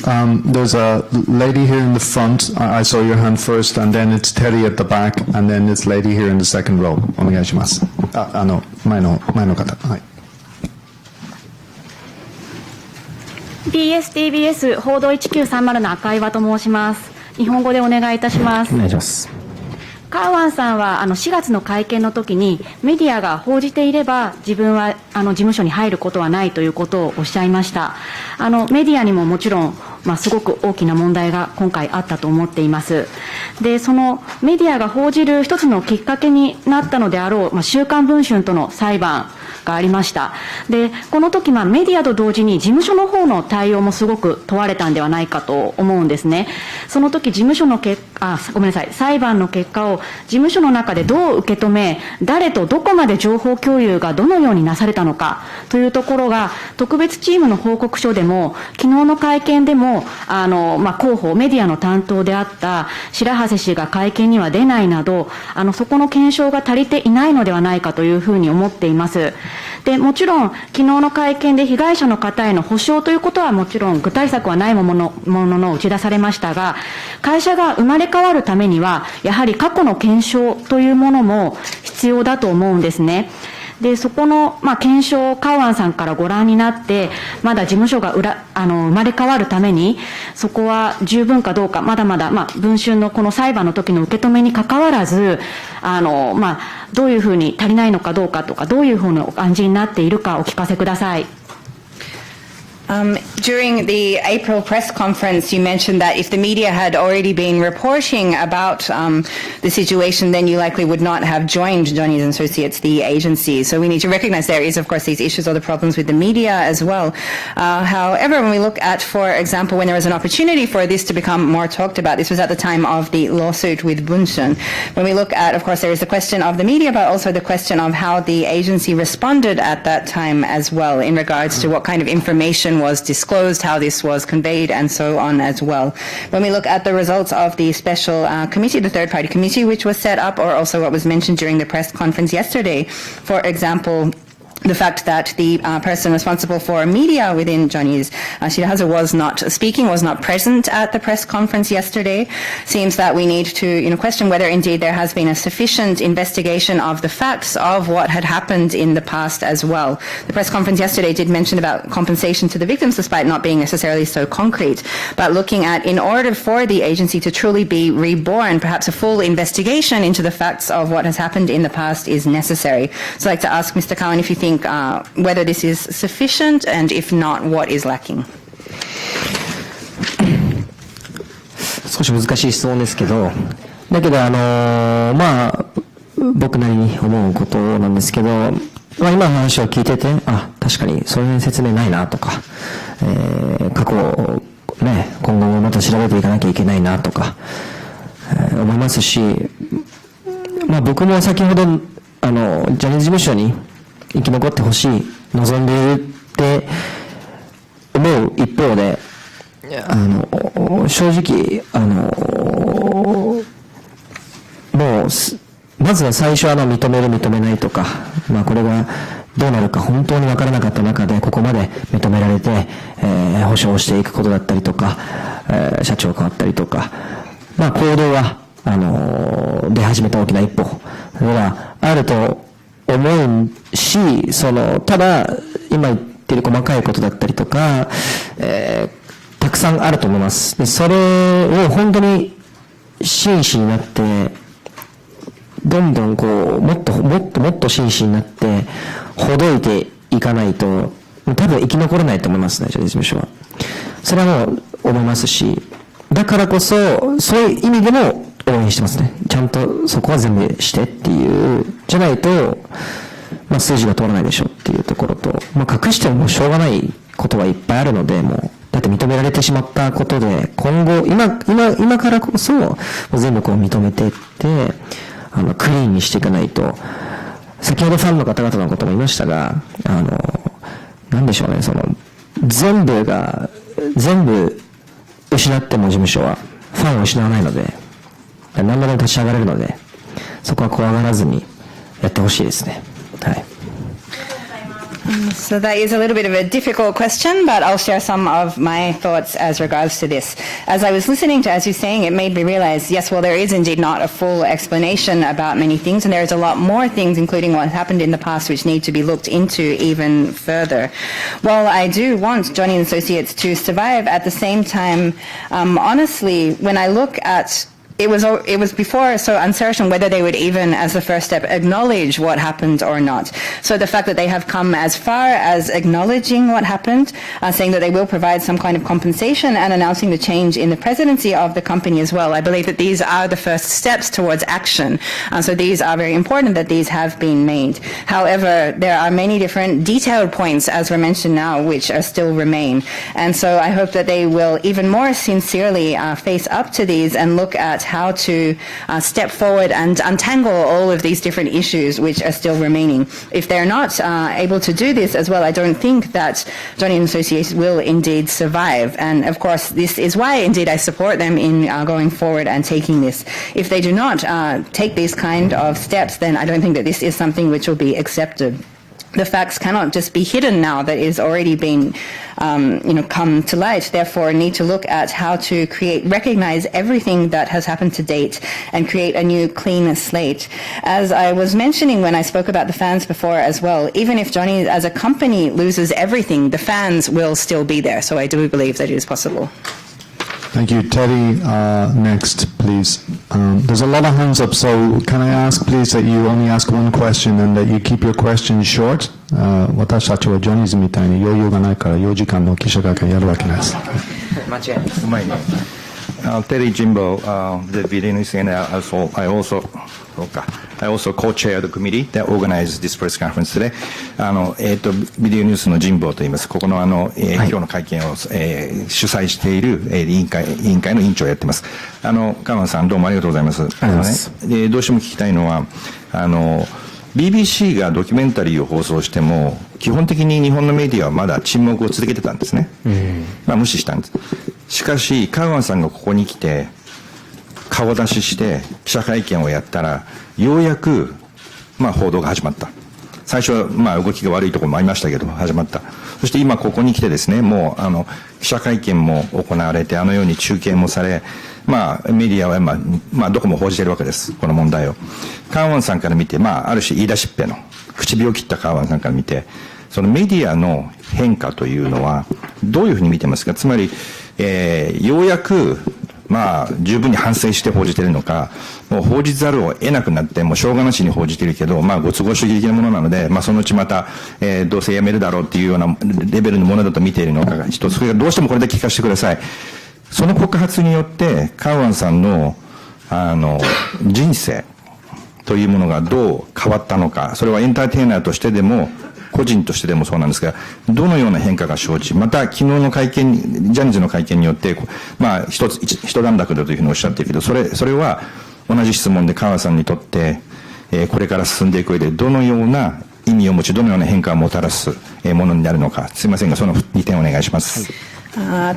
There's a lady here in the front. I saw your hand first, and then it's Terry at the back, and then it's lady here in the second row. お願いします。前の方。はい。BSTBS 報道1930の赤岩と申します。日本語でお願いいたします。お願いします。カウアンさんは4月の会見の時にメディアが報じていれば自分は事務所に入ることはないということをおっしゃいました。メディアにももちろん、すごく大きな問題が今回あったと思っています。で、そのメディアが報じる一つのきっかけになったのであろう、週刊文春との裁判がありました。で、この時、メディアと同時に事務所の方の対応もすごく問われたんではないかと思うんですね。その時、裁判の結果を事務所の中でどう受け止め、誰とどこまで情報共有がどのようになされたのかというところが、特別チームの報告書でも、昨日の会見でも、広報、メディアの担当であった白波瀬氏が会見には出ないなど、そこの検証が足りていないのではないかというふうに思っています。で、もちろん、昨日の会見で被害者の方への補償ということはもちろん具体策はないものの打ち出されましたが、会社が生まれ変わるためには、やはり過去の検証というものも必要だと思うんですね。で、そこの、検証をカウアンさんからご覧になって、まだ事務所が生まれ変わるために、そこは十分かどうか、まだまだ、文春のこの裁判の時の受け止めに関わらず、どういうふうに足りないのかどうかとか、どういうふうにお感じになっているかお聞かせください。During the April press conference, you mentioned that if the media had already been reporting about the situation, then you likely would not have joined Johnny & Associates, the agency. So we need to recognize there is, of course, these issues or the problems with the media as well. However, when we look at, for example, when there was an opportunity for this to become more talked about, this was at the time of the lawsuit with Bunshun. When we look at, of course, there is the question of the media, but also the question of how the agency responded at that time as well in regards to what kind of information was disclosed, how this was conveyed, and so on as well. When we look at the results of the special committee, the third-party committee, which was set up, or also what was mentioned during the press conference yesterday, for example, the fact that the person responsible for media within Johnny's, Shirahazu, was not speaking, was not present at the press conference yesterday, seems that we need to, question whether indeed there has been a sufficient investigation of the facts of what had happened in the past as well. The press conference yesterday did mention about compensation to the victims, despite not being necessarily so concrete, but looking at, in order for the agency to truly be reborn, perhaps a full investigation into the facts of what has happened in the past is necessary. So I'd like to ask Mr. Cowan if you think whether this is sufficient, and if not, what is lacking? 少し難しい質問ですけど、だけど僕なりに思うことなんですけど、今の話を聞いてて、確かにそういう説明ないなとか、過去をね、今後もまた調べていかなきゃいけないなとか、思いますし、僕も先ほどジャニーズ事務所に生き残ってほしい、望んでいるって思う一方で、正直もうまずは最初認める認めないとか、これがどうなるか本当に分からなかった中でここまで認められて、保証していくことだったりとか、社長変わったりとか、行動は出始めた大きな一歩があると思うし、ただ今言ってる細かいことだったりとか、たくさんあると思います。で、それを本当に真摯になって、どんどんもっと真摯になってほどいていかないと多分生き残れないと思いますね、ジャニーズ事務所は。それはもう思いますし、だからこそそういう意味でも応援してますね。ちゃんとそこは全部してっていうじゃないと、数字が通らないでしょっていうところと、隠してもしょうがないことはいっぱいあるので、もうだって認められてしまったことで、今後今からこそもう全部認めていってクリーンにしていかないと。先ほどファンの方々のことも言いましたが、なんでしょうね、全部失っても事務所はファンを失わないので、何度でも立ち上がれるので、そこは怖がらずにやってほしいですね。はい。So that is a little bit of a difficult question, but I'll share some of my thoughts as regards to this. As I was listening to, as you're saying, it made me realize, yes, well, there is indeed not a full explanation about many things, and there is a lot more things, including what happened in the past, which need to be looked into even further. While I do want Johnny & Associates to survive, at the same time, honestly, when I look at it was before so uncertain whether they would even, as the first step, acknowledge what happened or not. So the fact that they have come as far as acknowledging what happened, saying that they will provide some kind of compensation and announcing the change in the presidency of the company as well, I believe that these are the first steps towards action. So these are very important that these have been made. However, there are many different detailed points, as were mentioned now, which still remain. And so I hope that they will even more sincerely face up to these and look at how to step forward and untangle all of these different issues which are still remaining. If they're not able to do this as well, I don't think that Johnny & Associates will indeed survive. And of course, this is why indeed I support them in going forward and taking this. If they do not take these kind of steps, then I don't think that this is something which will be accepted. the facts cannot just be hidden now that is already been, come to light. Therefore, need to look at how to recognize everything that has happened to date and create a new clean slate. As I was mentioning when I spoke about the fans before as well, even if Johnny as a company loses everything, the fans will still be there. So I do believe that it is possible. Thank you. Teddy, next, please. There's a lot of hands up, so can I ask, please, that you only ask one question and that you keep your questions short? 私たちはジャニーズみたいに余裕がないから4時間の記者会見やるわけないです。間違いない。うまいね。Terry Jimbo, the video news, and I also co-chair the committee that organized this press conference today. ビデオニュースの神保と言います。ここの今日の会見を、主催している、委員会の委員長をやっています。川野さんどうもありがとうございます。どうしても聞きたいのは、BBC がドキュメンタリーを放送しても、基本的に日本のメディアはまだ沈黙を続けてたんですね。無視したんです。しかし、カウアンさんがここに来て、顔出しして記者会見をやったら、ようやく、報道が始まった。最初は、動きが悪いところもありましたけど、始まった。そして今ここに来てですね、もう、記者会見も行われて、あのように中継もされ、メディアはどこも報じているわけです。この問題を。カウアンさんから見て、ある種言い出しっぺの、唇を切ったカウアンさんから見て、そのメディアの変化というのは、どういうふうに見てますか？つまり、ようやく、十分に反省して報じているのか、もう報じざるを得なくなって、もうしょうがなしに報じているけど、ご都合主義的なものなので、そのうちまた、どうせやめるだろうっていうようなレベルのものだと見ているのかが一つ、それがどうしてもこれだけ聞かせてください。その告発によって、カウアンさんの、人生というものがどう変わったのか、それはエンターテイナーとしてでも、個人としてでもそうなんですが、どのような変化が生じ、また昨日の会見、ジャニーズの会見によって、一段落だというふうにおっしゃっているけど、それは同じ質問でカウアンさんにとって、これから進んでいく上でどのような意味を持ち、どのような変化をもたらすものになるのか、すいませんが、その2点お願いします。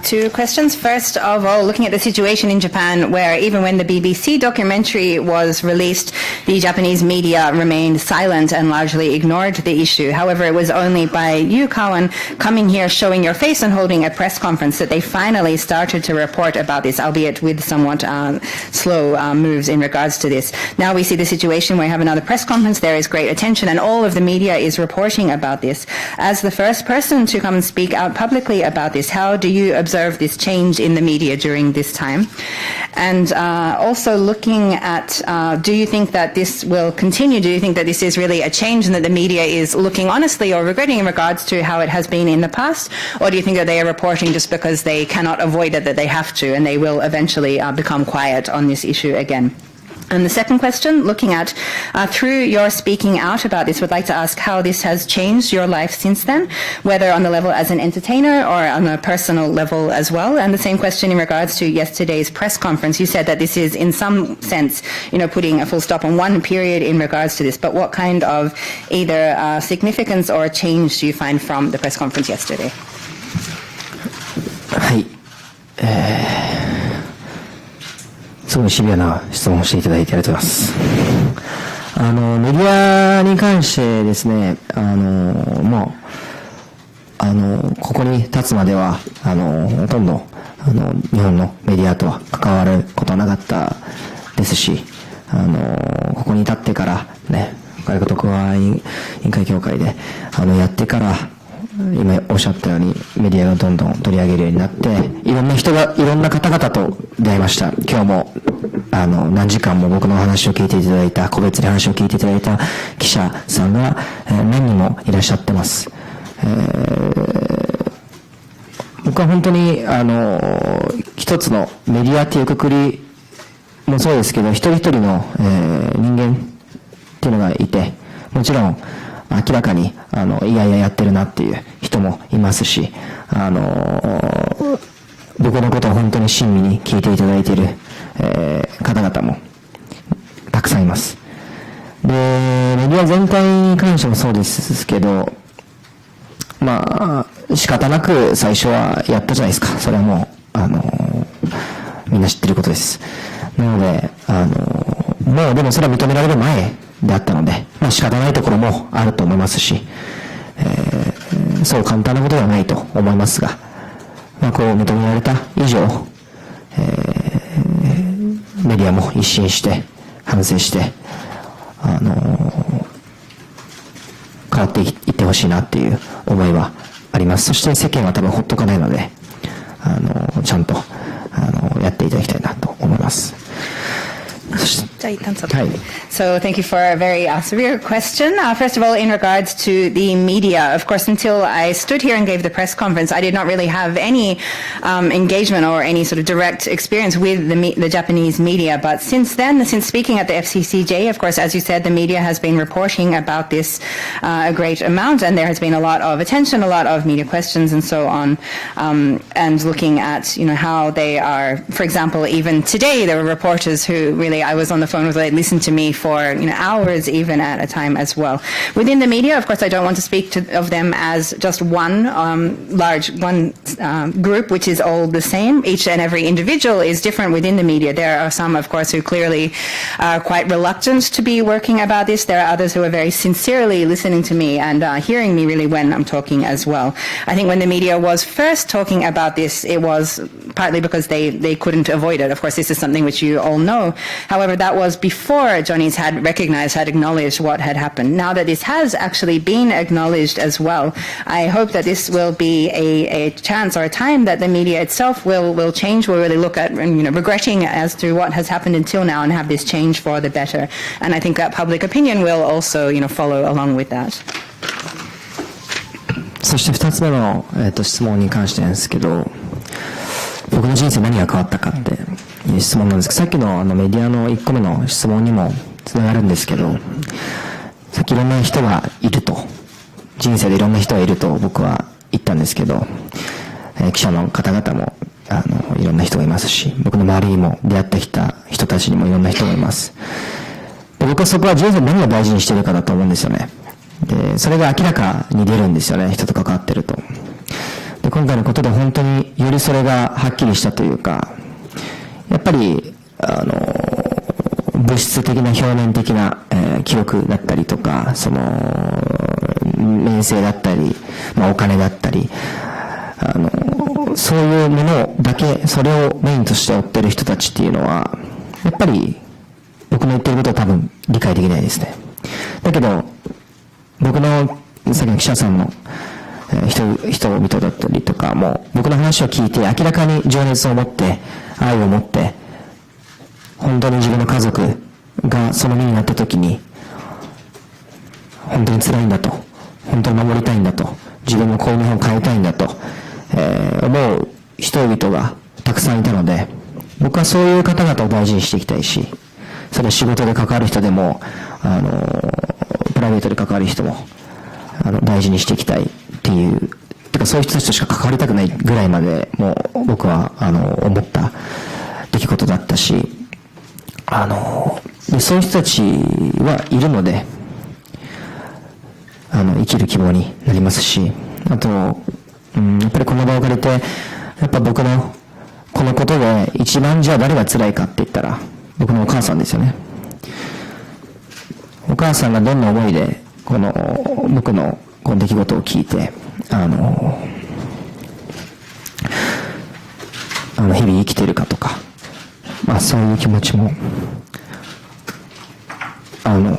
Two questions. First of all, looking at the situation in Japan, where even when the BBC documentary was released, the Japanese media remained silent and largely ignored the issue. However, it was only by you, Kawan, coming here, showing your face and holding a press conference that they finally started to report about this, albeit with somewhat slow moves in regards to this. Now we see the situation where you have another press conference, there is great attention, and all of the media is reporting about this. As the first person to come and speak out publicly about this, how do you observe this change in the media during this time? And also looking at, do you think that this will continue? Do you think that this is really a change and that the media is looking honestly or regretting in regards to how it has been in the past? Or do you think that they are reporting just because they cannot avoid it, that they have to, and they will eventually become quiet on this issue again? And the second question, looking at, through your speaking out about this, would like to ask how this has changed your life since then, whether on the level as an entertainer or on a personal level as well. And the same question in regards to yesterday's press conference. You said that this is, in some sense, putting a full stop on one period in regards to this. But what kind of either significance or change do you find from the press conference yesterday? はい。すごいシビアな質問をしていただいてありがとうございます。メディアに関してですね、ここに立つまでは、ほとんど、日本のメディアとは関わることはなかったですし、ここに立ってからね、外国特派員委員会協会で、やってから、今おっしゃったようにメディアがどんどん取り上げるようになって、いろんな人が、いろんな方々と出会いました。今日も、何時間も僕の話を聞いていただいた、個別に話を聞いていただいた記者さんが、何人もいらっしゃってます。僕は本当に、一つのメディアっていうくくりもそうですけど、一人一人の、人間っていうのがいて、もちろん、明らかに、いやいややってるなっていう人もいますし、僕のことを本当に親身に聞いていただいている、方々もたくさんいます。で、メディア全体に関してもそうですけど、仕方なく最初はやったじゃないですか。それはもう、みんな知ってることです。なので、もうでもそれは認められる前であったので、仕方ないところもあると思いますし、そう簡単なことではないと思いますが、こう認められた以上、メディアも一新して反省して、変わっていってほしいなっていう思いはあります。そして世間は多分ほっとかないので、ちゃんとやっていただきたいなと思います。So thank you for a very severe question. First of all, in regards to the media, of course, until I stood here and gave the press conference, I did not really have any engagement or any sort of direct experience with the Japanese media. But since then, since speaking at the FCCJ, of course, as you said, the media has been reporting about this a great amount, and there has been a lot of attention, a lot of media questions, and so on, and looking at how they are. For example, even today, there were reporters who really, I was on the phone with, they listened to me for hours even at a time as well. Within the media, of course, I don't want to speak of them as just one group, which is all the same. Each and every individual is different within the media. There are some, of course, who clearly are quite reluctant to be working about this. There are others who are very sincerely listening to me and hearing me really when I'm talking as well. I think when the media was first talking about this, it was partly because they couldn't avoid it. Of course, this is something which you all know. However, that was before Johnny's had recognized, had acknowledged what had happened. Now that this has actually been acknowledged as well, I hope that this will be a chance or a time that the media itself will change, will really look at regretting as to what has happened until now and have this change for the better. And I think that public opinion will also follow along with that. そして2つ目の、質問に関してなんですけど、僕の人生何が変わったかっていう質問なんですけど、さっきのメディアの1個目の質問にもつながるんですけど、さっきいろんな人がいると、人生でいろんな人がいると僕は言ったんですけど、記者の方々もいろんな人がいますし、僕の周りにも出会ってきた人たちにもいろんな人がいます。で、僕はそこは人生で何を大事にしているかだと思うんですよね。で、それが明らかに出るんですよね、人と関わってると。で、今回のことで本当によりそれがはっきりしたというか、やっぱり物質的な表面的な、記録だったりとか、その名声だったり、お金だったり、そういうものだけ、それをメインとして追ってる人たちっていうのはやっぱり僕の言ってることは多分理解できないですね。だけど僕のさっきの記者さんの人々だったりとかも僕の話を聞いて明らかに情熱を持って愛を持って本当に自分の家族がその身になった時に本当に辛いんだと、本当に守りたいんだと、自分もこういう日本を変えたいんだと、思う人々がたくさんいたので、僕はそういう方々を大事にしていきたいし、それは仕事で関わる人でもプライベートで関わる人も大事にしていきたいっていう、てかそういう人たちとしか関わりたくないぐらいまでもう僕は思った出来事だったし、でそういう人たちはいるので生きる希望になりますし、あと、やっぱりこの場を借りてやっぱ僕のこのことで一番じゃあ誰が辛いかって言ったら僕のお母さんですよね。お母さんがどんな思いでこの僕のこの出来事を聞いて日々生きているかとか、そういう気持ちも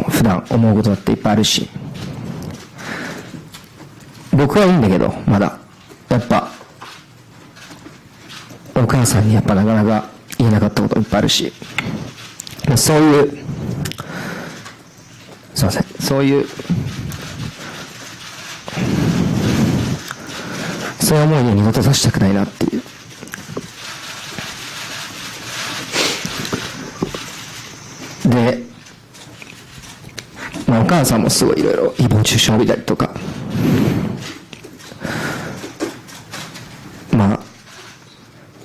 普段思うことだっていっぱいあるし、僕はいいんだけどまだやっぱお母さんにやっぱなかなか言えなかったこといっぱいあるし、そういうすいません、そういう思いを二度とさせたくないなっていう。で、お母さんもすごいいろいろ誹謗中傷を見たりとか、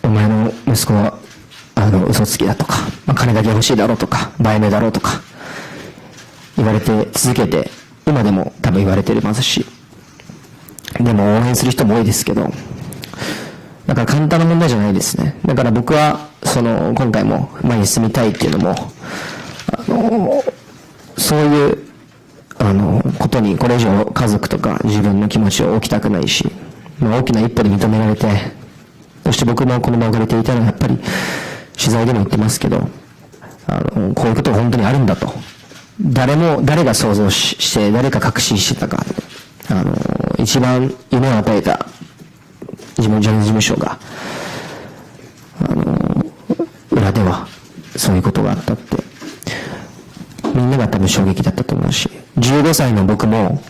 お前の息子は嘘つきだとか、金だけ欲しいだろうとか、売名だろうとか言われて続けて、今でも多分言われてますし、でも応援する人も多いですけど、だから簡単な問題じゃないですね。だから僕は今回も前に進みたいっていうのもそういうことにこれ以上家族とか自分の気持ちを置きたくないし、大きな一歩で認められて、そして僕もこの場を借りていたのはやっぱり取材でも言ってますけど、こういうことが本当にあるんだと。誰が想像して、誰が確信してたか。一番夢を与えたジャニーズ事務所が、裏ではそういうことがあったって、みんなが多分衝撃だったと思うし、15歳の僕も、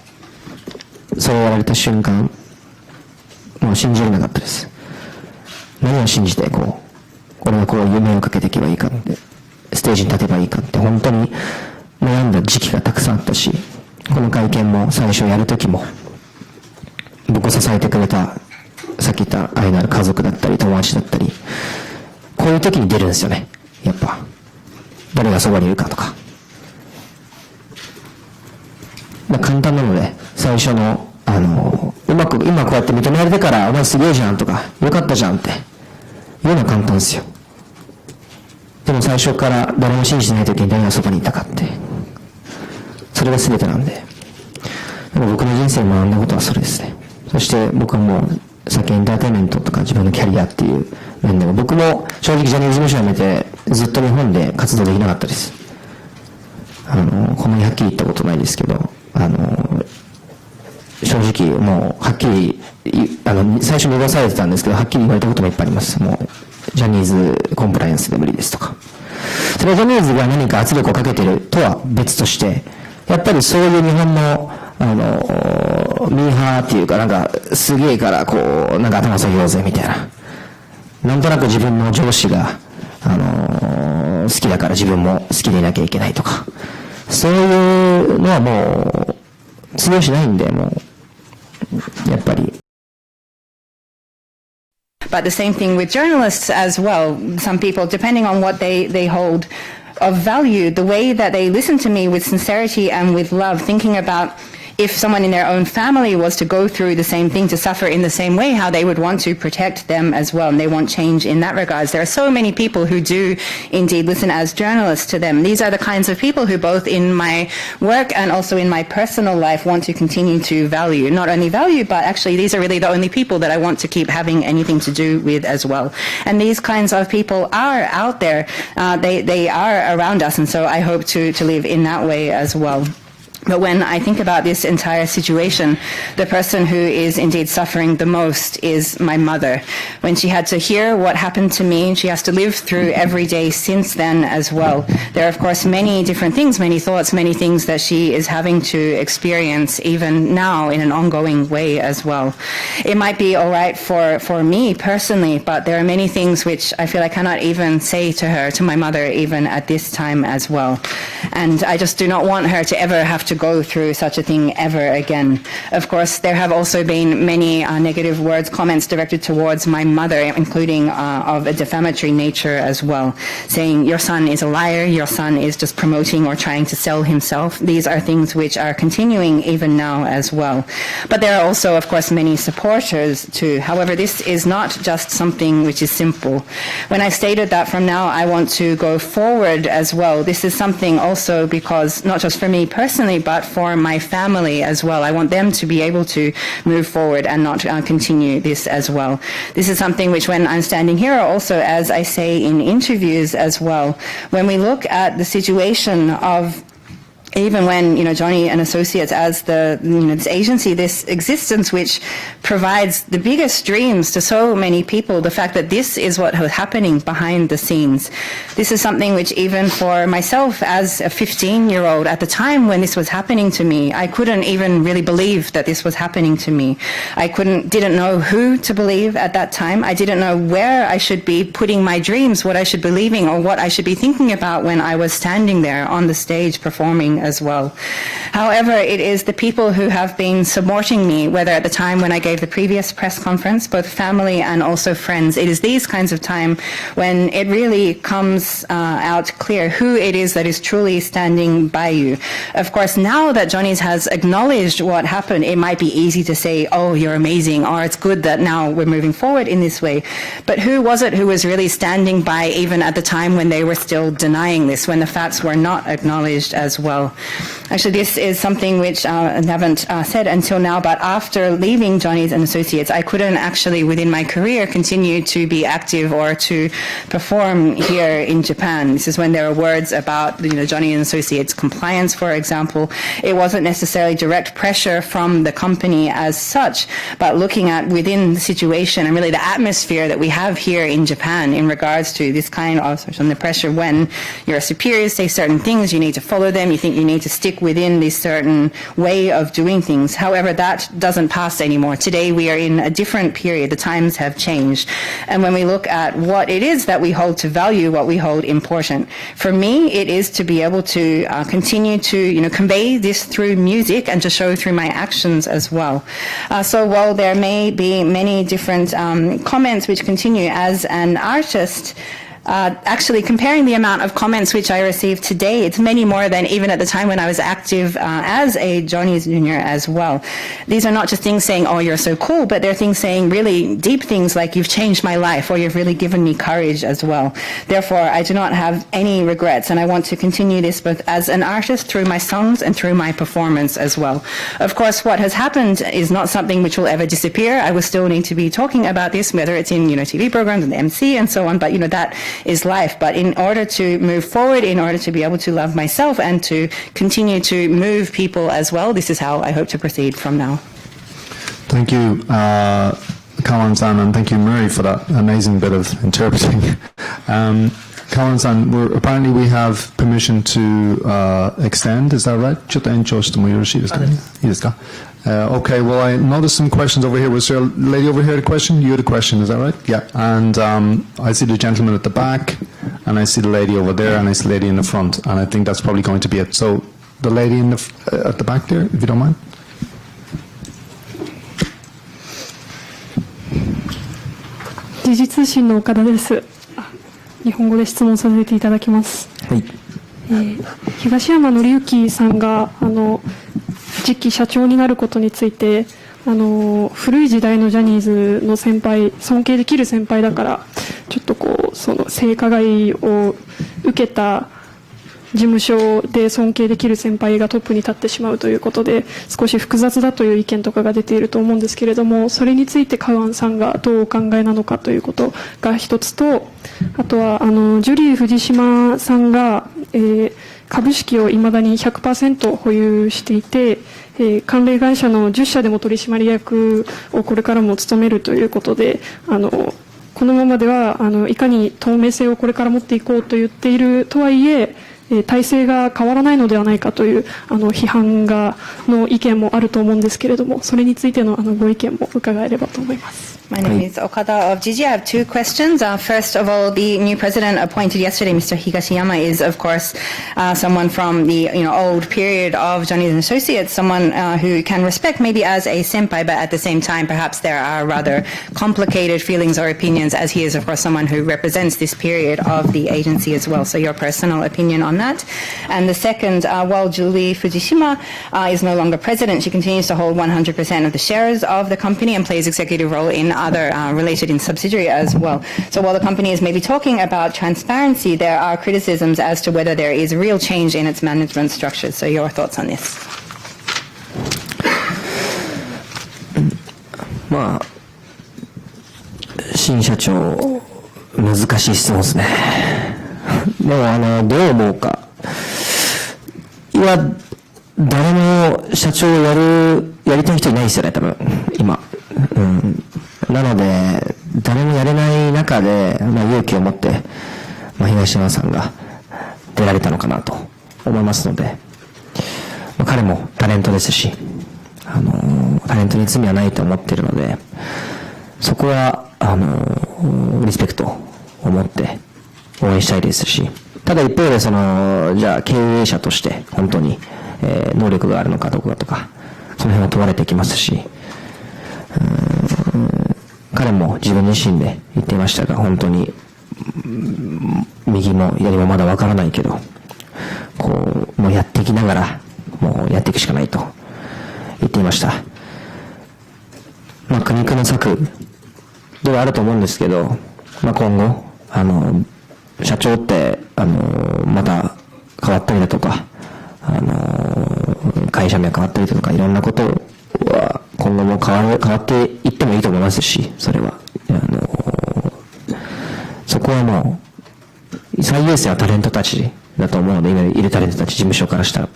そう言われた瞬間、もう信じられなかったです。何を信じて、俺はこう夢をかけていけばいいかって、ステージに立てばいいかって、本当に悩んだ時期がたくさんあったし、この会見も最初やるときも、僕を支えてくれた、さっき言った愛なる家族だったり、友達だったり、こういう時に出るんですよね。やっぱ、誰がそばにいるかとか。簡単なので、最初の、今こうやって認められてから、お前すげえじゃんとか、よかったじゃんって、言うのは簡単ですよ。でも最初から誰も信じてない時に誰がそばにいたかって、それが全てなんで。でも僕の人生に学んだことはそれですね。そして僕はもう、さっきエンターテインメントとか自分のキャリアっていう面でも、僕も正直ジャニーズ事務所を辞めて、ずっと日本で活動できなかったです。こんなにはっきり言ったことないですけど、正直もうはっきり最初濁されてたんですけど、はっきり言われたこともいっぱいあります。もうジャニーズコンプライアンスで無理ですとか、それはジャニーズが何か圧力をかけているとは別として、やっぱりそういう日本のミーハーっていうか、なんかすげえからなんか頭下げようぜみたいな、なんとなく自分の上司が好きだから自分も好きでいなきゃいけないとか、そういうのはもう通用しないんで、もうやっぱり。But the same thing with journalists as well. Some people, depending on what they hold of value, the way that they listen to me with sincerity and with love, thinking about if someone in their own family was to go through the same thing, to suffer in the same way, how they would want to protect them as well, and they want change in that regards. There are so many people who do indeed listen as journalists to them. These are the kinds of people who both in my work and also in my personal life want to continue to value. Not only value, but actually these are really the only people that I want to keep having anything to do with as well. And these kinds of people are out there. They are around us, and so I hope to live in that way as well. But when I think about this entire situation, the person who is indeed suffering the most is my mother. When she had to hear what happened to me, she has to live through every day since then as well. There are, of course, many different things, many thoughts, many things that she is having to experience even now in an ongoing way as well. It might be all right for me personally, but there are many things which I feel I cannot even say to her, to my mother, even at this time as well. And I just do not want her to ever have to go through such a thing ever again. Of course, there have also been many negative words, comments directed towards my mother, including of a defamatory nature as well, saying your son is a liar, your son is just promoting or trying to sell himself. These are things which are continuing even now as well. But there are also, of course, many supporters too. However, this is not just something which is simple. When I stated that from now I want to go forward as well, this is something also because not just for me personally, but for my family as well. I want them to be able to move forward and not continue this as well. This is something which when I'm standing here, also as I say in interviews as well, when we look at the situation of even when, Johnny and Associates as this agency, this existence which provides the biggest dreams to so many people, the fact that this is what was happening behind the scenes. This is something which even for myself as a 15-year-old at the time when this was happening to me, I couldn't even really believe that this was happening to me. I didn't know who to believe at that time. I didn't know where I should be putting my dreams, what I should be believing or what I should be thinking about when I was standing there on the stage performing as well. However, it is the people who have been supporting me, whether at the time when I gave the previous press conference, both family and also friends. It is these kinds of time when it really comes out clear who it is that is truly standing by you. Of course, now that Johnny's has acknowledged what happened, it might be easy to say, oh, you're amazing, or it's good that now we're moving forward in this way. But who was it who was really standing by even at the time when they were still denying this, when the facts were not acknowledged as well? well. Actually, this is something which I haven't said until now, but after leaving Johnny's and Associates, I couldn't actually, within my career, continue to be active or to perform here in Japan. This is when there are words about, Johnny and Associates compliance, for example. It wasn't necessarily direct pressure from the company as such, but looking at within the situation and really the atmosphere that we have here in Japan in regards to this kind of social pressure when your superiors say certain things, you need to follow them, you think you need to stick within this certain way of doing things. However, that doesn't pass anymore. Today we are in a different period. The times have changed. And when we look at what it is that we hold to value, what we hold important, for me, it is to be able to continue to, convey this through music and to show through my actions as well. So while there may be many different comments which continue as an artist, actually comparing the amount of comments which I received today, it's many more than even at the time when I was active as a Johnny's Junior as well. These are not just things saying, oh, you're so cool, but they're things saying really deep things like you've changed my life or you've really given me courage as well. Therefore, I do not have any regrets, and I want to continue this both as an artist through my songs and through my performance as well. Of course, what has happened is not something which will ever disappear. I will still need to be talking about this, whether it's in, TV programs and the MC and so on, but, that is life. But in order to move forward, in order to be able to love myself and to continue to move people as well, this is how I hope to proceed from now. Thank you, Kawan-san, and thank you, Murray, for that amazing bit of interpreting. Kawan-san, apparently we have permission to extend, is that right? ちょっと延長してもよろしいですかね？いいですか? Okay, well, I noticed some questions over here. Was there a lady over here had a question? You had a question, is that right? Yeah. And I see the gentleman at the back, and I see the lady over there, and I see the lady in the front, and I think that's probably going to be it. So the lady in at the back there, if you don't mind. 時事通信の岡田です。日本語で質問させていただきます。はい。東山紀之さんが次期社長になることについて古い時代のジャニーズの先輩、尊敬できる先輩だからちょっとその性加害を受けた事務所で尊敬できる先輩がトップに立ってしまうということで少し複雑だという意見とかが出ていると思うんですけれども、それについてカウアンさんがどうお考えなのかということが一つと、あとはジュリー藤島さんが、株式をいまだに 100% 保有していて、関連会社の10社でも取締役をこれからも務めるということで、このままではいかに透明性をこれから持っていこうと言っているとはいえ、体制が変わらないのではないかという批判の意見もあると思うんですけれども、それについてのご意見も伺えればと思います。My name is Okada of Gigi. I have two questions. First of all, the new president appointed yesterday, Mr. Higashiyama, is of course someone from the old period of Johnny's and Associates, someone who can respect maybe as a senpai, but at the same time perhaps there are rather complicated feelings or opinions, as he is of course someone who represents this period of the agency as well. So your personal opinion on that. And the second, while Julie Fujishima is no longer president, she continues to hold 100% of the shares of the company and plays executive role in other related in subsidiary as well. So while the company is maybe talking about transparency, there are criticisms as to whether there is real change in its management structures. So your thoughts on this? まあ、新社長、難しい質問ですね。でもどう思うか。いや、誰も社長をやりたい人いないですよね、多分、今。なので、誰もやれない中で、勇気を持って、東山さんが出られたのかなと思いますので、彼もタレントですし、タレントに罪はないと思っているので、そこは、リスペクトを持って応援したいですし、ただ一方で、じゃあ経営者として本当に、能力があるのかどうかとか、その辺は問われてきますし、彼も自分自身で言っていましたが、本当に右も左もまだわからないけど、もうやっていきながらもうやっていくしかないと言っていました。苦肉の策ではあると思うんですけど、今後社長ってまた変わったりだとか、会社名変わったりとか、いろんなことは今後も変わっていってもいいと思いますし、それは。そこはもう、最優先はタレントたちだと思うので、今いるタレントたち、事務所からしたら、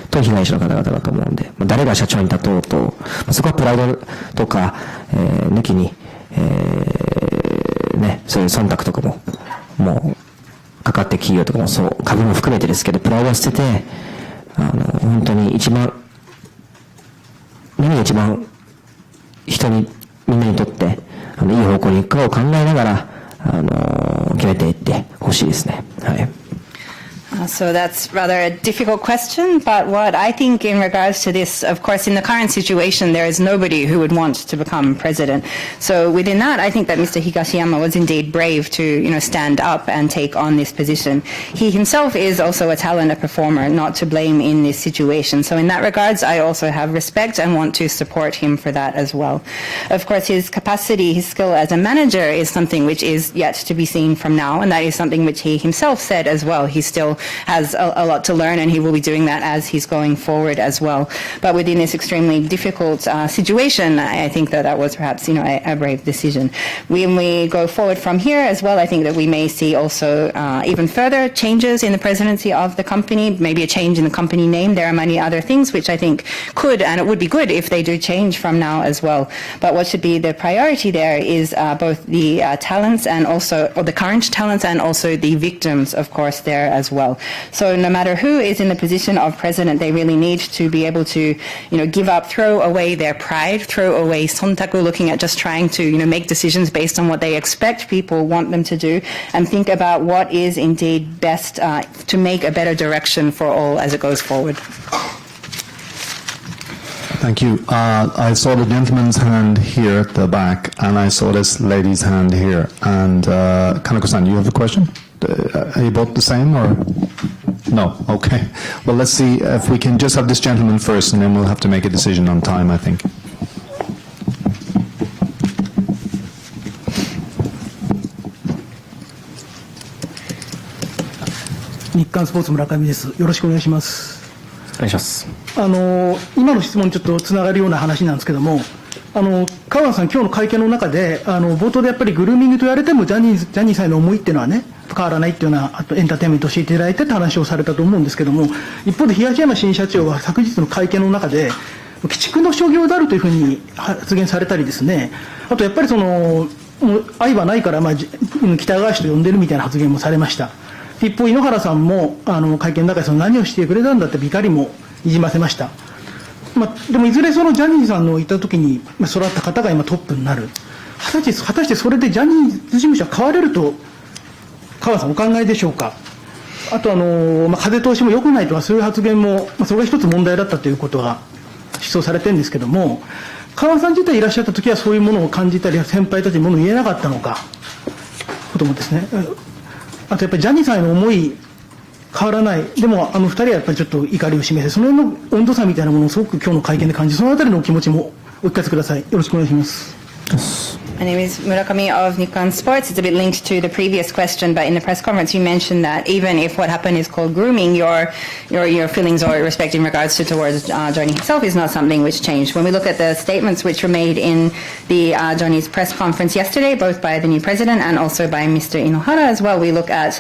と被害者の方々だと思うので、誰が社長に立とうと、そこはプライドとか、抜きに、そういう忖度とかも、もう、かかって企業とかもそう、株も含めてですけど、プライドを捨てて、本当に何が一番みんなにとって、いい方向に行くかを考えながら、決めていってほしいですね。はい。So that's rather a difficult question, but what I think in regards to this, of course, in the current situation, there is nobody who would want to become president. So within that, I think that Mr. Higashiyama was indeed brave to, stand up and take on this position. He himself is also a talent, a performer, not to blame in this situation. So in that regards, I also have respect and want to support him for that as well. Of course, his capacity, his skill as a manager is something which is yet to be seen from now, and that is something which he himself said as well. He still has a lot to learn, and he will be doing that as he's going forward as well. But within this extremely difficult situation, I think that was perhaps, a brave decision. When we go forward from here as well, I think that we may see also even further changes in the presidency of the company, maybe a change in the company name. There are many other things which I think could, and it would be good if they do change from now as well. But what should be the priority there is both the talents and also, or the current talents and also the victims, of course, there as well. So no matter who is in the position of president, they really need to be able to, give up, throw away their pride, throw away sontaku, looking at just trying to, make decisions based on what they expect people want them to do, and think about what is indeed best to make a better direction for all as it goes forward. Thank you. I saw the gentleman's hand here at the back, and I saw this lady's hand here. And Kanako-san, you have a question? Are you both the same, or no? Okay. Well, let's see if we can just have this gentleman first, and then we'll have to make a decision on time, I think. 日刊スポーツ村上です。よろしくお願いします。お願いします。今の質問にちょっとつながるような話なんですけども、川原さん、今日の会見の中で、冒頭でやっぱりグルーミングと言われてもジャニーさんへの思いっていうのはね、変わらないっていうような、あとエンターテインメントを教えていただいてって話をされたと思うんですけども、一方で東山新社長は昨日の会見の中で、鬼畜の所業であるというふうに発言されたりですね、あとやっぱりもう愛はないから、北川氏と呼んでるみたいな発言もされました。一方、井ノ原さんも会見の中で何をしてくれたんだって怒りもにじませました。でもいずれそのジャニーさんのいたときに育った方が今トップになる。果たしてそれでジャニーズ事務所は変われると、川原さんお考えでしょうか。あと風通しも良くないとかそういう発言も、それが一つ問題だったということが主張されてるんですけども、川原さん自体いらっしゃったときはそういうものを感じたり、先輩たちにものを言えなかったのか、こともですね。あとやっぱりジャニーさんへの思い変わらない。でも二人はやっぱりちょっと怒りを示せ、その辺の温度差みたいなものをすごく今日の会見で感じ、そのあたりのお気持ちもお聞かせください。よろしくお願いします。My name is Murakami of Nikkan Sports. It's a bit linked to the previous question, but in the press conference you mentioned that even if what happened is called grooming, your feelings or respect in regards to towards Johnny himself is not something which changed. When we look at the statements which were made in the Johnny's press conference yesterday, both by the new president and also by Mr. Inohara as well, we look at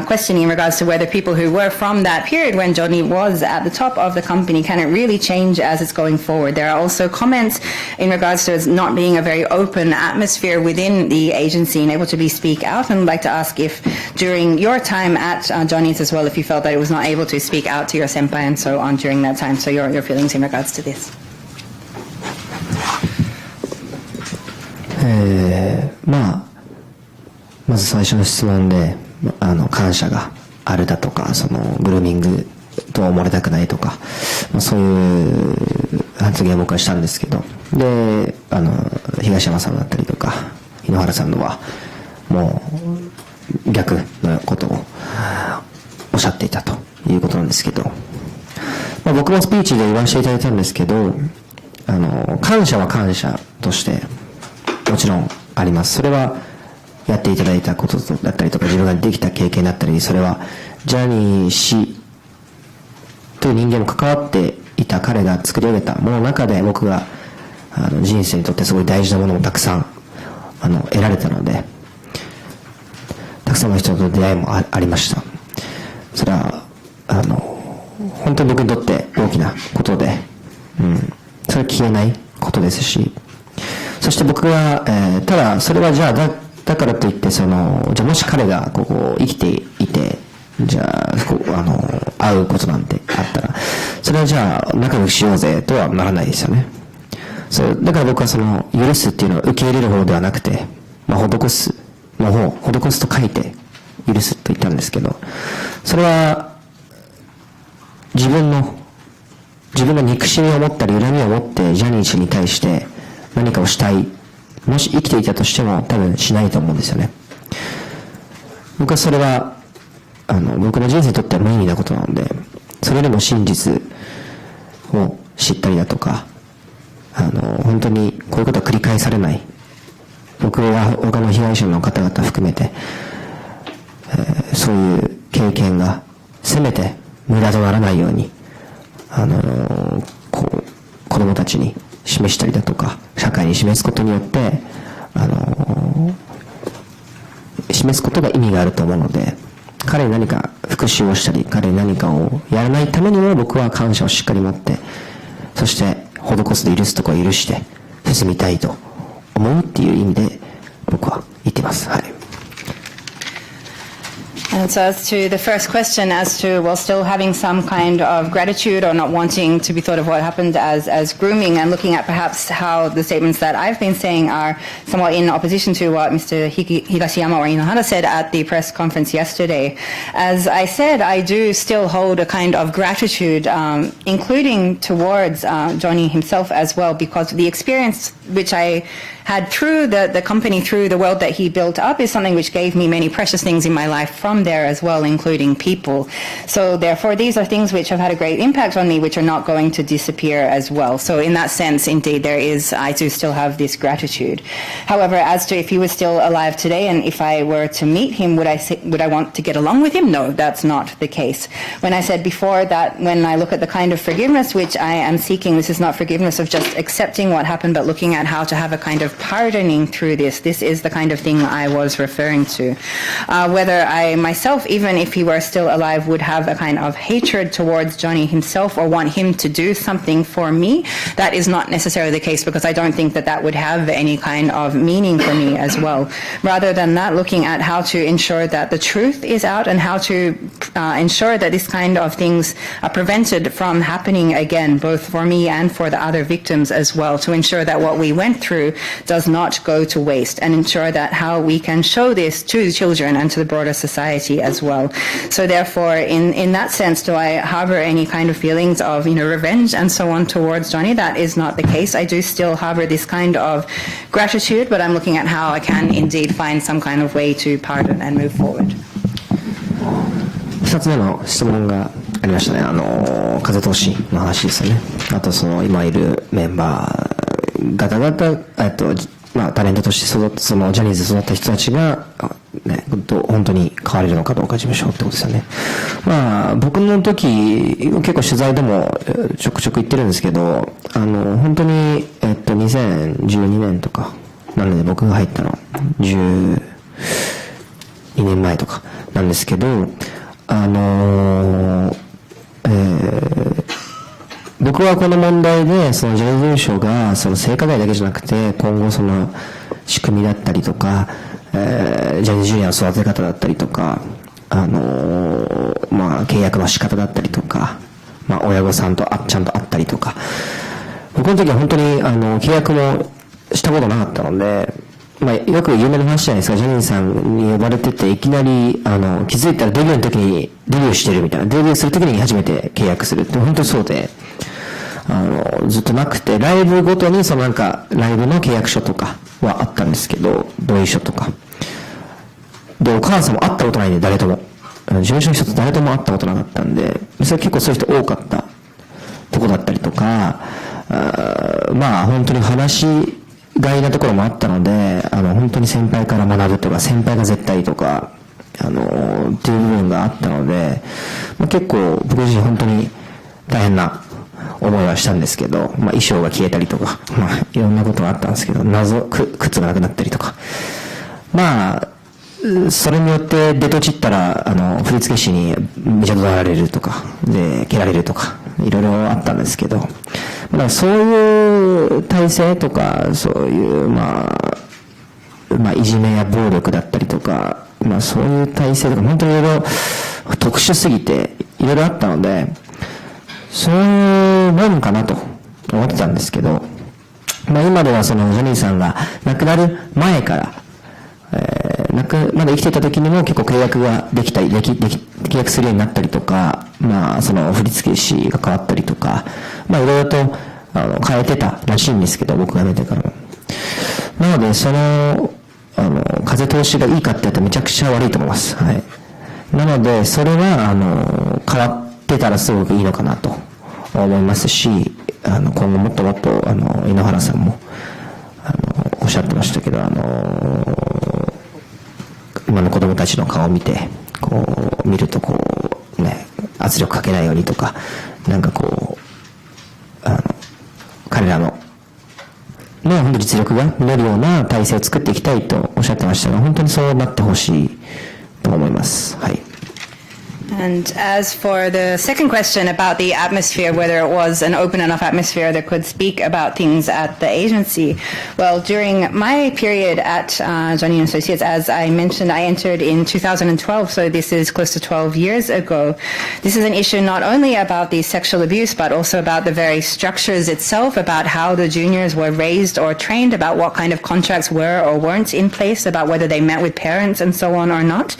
questioning in regards to whether people who were from that period when Johnny was at the top of the company, can it really change as it's going forward? There are also comments in regards to it not being a very open atmosphere within the agency and able to speak out, and I'd like to ask if during your time at Johnny's as well, if you felt that it was not able to speak out to your senpai and so on during that time, so your feelings in regards to this. まず最初の質問で感謝があるだとか、そのグルーミングとは思われたくないとか、そういう発言を僕はしたんですけど、で東山さんだったりとか井ノ原さんのはもう逆のことをおっしゃっていたということなんですけど、僕もスピーチで言わせていただいたんですけど、感謝は感謝としてもちろんあります。それはやっていただいたことだったりとか、自分ができた経験だったり、それはジャニー氏という人間も関わっていた彼が作り上げたものの中で、僕が人生にとってすごい大事なものもたくさん得られたので、たくさんの人との出会いもありました。それは本当に僕にとって大きなことで、それは消えないことですし、そして僕が、ただそれはじゃあだからといってじゃあもし彼がここ生きていて、じゃあ会うことなんてあったら、それはじゃあ仲良くしようぜとはならないですよね。だから僕は許すっていうのは受け入れる方ではなくて、施すの方、施すと書いて許すと言ったんですけど、それは自分が憎しみを持ったり恨みを持ってジャニー氏に対して何かをしたい、もし生きていたとしても多分しないと思うんですよね。僕はそれは僕の人生にとっては無意味なことなので、それでも真実を知ったりだとか、本当にこういうことは繰り返されない、僕は他の被害者の方々含めて、そういう経験がせめて無駄とならないように子供たちに示したりだとか、社会に示すことによって示すことが意味があると思うので、彼に何か復讐をしたり、彼に何かをやらないためにも僕は感謝をしっかり持って、そして施すで許すところを許して進みたいと思うっていう意味で僕は言ってます。はい。And so as to the first question, as to, well, still having some kind of gratitude or not wanting to be thought of what happened as grooming, and looking at perhaps how the statements that I've been saying are somewhat in opposition to what Mr. Higashiyama or Inohara said at the press conference yesterday. As I said, I do still hold a kind of gratitude, including towards Johnny himself as well, because the experience which I had through the company, through the world that he built up, is something which gave me many precious things in my life from there as well, including people. So therefore, these are things which have had a great impact on me, which are not going to disappear as well. So in that sense, indeed, I do still have this gratitude. However, as to if he was still alive today, and if I were to meet him, would I want to get along with him? No, that's not the case. When I said before that when I look at the kind of forgiveness which I am seeking, this is not forgiveness of just accepting what happened, but looking at how to have a kind of pardoning through this. This is the kind of thing I was referring to. Whether I myself, even if he were still alive, would have a kind of hatred towards Johnny himself or want him to do something for me, that is not necessarily the case, because I don't think that would have any kind of meaning for me as well. Rather than that, looking at how to ensure that the truth is out and how to ensure that this kind of things are prevented from happening again, both for me and for the other victims as well, to ensure that what we went through does not go to waste, and ensure that how we can show this to the children and to the broader society as well. So therefore, in that sense, do I harbor any kind of feelings of revenge and so on towards Johnny? That is not the case. I do still harbor this kind of gratitude, but I'm looking at how I can indeed find some kind of way to pardon and move forward. 2つ目の質問がありましたね。風通しの話ですよね。あと今いるメンバー方々、タレントとしてジャニーズで育った人たちが、本当に変われるのかどうか事務所ってことですよね。僕の時、結構取材でもちょくちょく言ってるんですけど、本当に、2012年とか、なので僕が入ったの、12年前とかなんですけど、僕はこの問題でジャニーズ事務所が性加害だけじゃなくて、今後仕組みだったりとか、ジャニーズジュニアの育て方だったりとか、契約の仕方だったりとか、親御さんとちゃんと会ったりとか、僕の時は本当に契約もしたことなかったので、よく有名な話じゃないですか。ジャニーさんに呼ばれてて、いきなり気づいたらデビューの時にデビューしてるみたいな、デビューする時に初めて契約するって本当にそうで、ずっとなくて、ライブごとにライブの契約書とかはあったんですけど、同意書とかで、お母さんも会ったことないんで、誰とも事務所の人と誰とも会ったことなかったんで、それ結構そういう人多かったとこだったりとか、本当に話しがいなところもあったので、本当に先輩から学ぶとか、先輩が絶対とかっていう部分があったので、結構僕自身本当に大変な思いはしたんですけど、衣装が消えたりとか、いろんなことがあったんですけど、靴がなくなったりとか。それによって出とちったら、振付師にめちゃ怒られるとか、で、蹴られるとか、いろいろあったんですけど、そういう体制とか、そういう、いじめや暴力だったりとか、そういう体制とか、本当にいろいろ特殊すぎて、いろいろあったので、そういうもんかなと思ってたんですけど、今ではそのジャニーさんが亡くなる前から、まだ生きていた時にも結構契約ができたり、契約するようになったりとか、その振付師が変わったりとか、いろいろと変えてたらしいんですけど、僕が辞めてからも。なので、風通しがいいかって言うとめちゃくちゃ悪いと思います。はい。なので、それは、変わってたらすごくいいのかなと思いますし、今後もっともっと、井ノ原さんも、おっしゃってましたけど、今の子供たちの顔を見て、見ると圧力かけないようにとか、彼らの、本当に実力が見えるような体制を作っていきたいとおっしゃってましたが、本当にそうなってほしいと思います。はい。And as for the second question about the atmosphere, whether it was an open enough atmosphere that could speak about things at the agency, well, during my period at Johnny & Associates, as I mentioned, I entered in 2012, so this is close to 12 years ago. This is an issue not only about the sexual abuse, but also about the very structures itself, about how the juniors were raised or trained, about what kind of contracts were or weren't in place, about whether they met with parents and so on or not.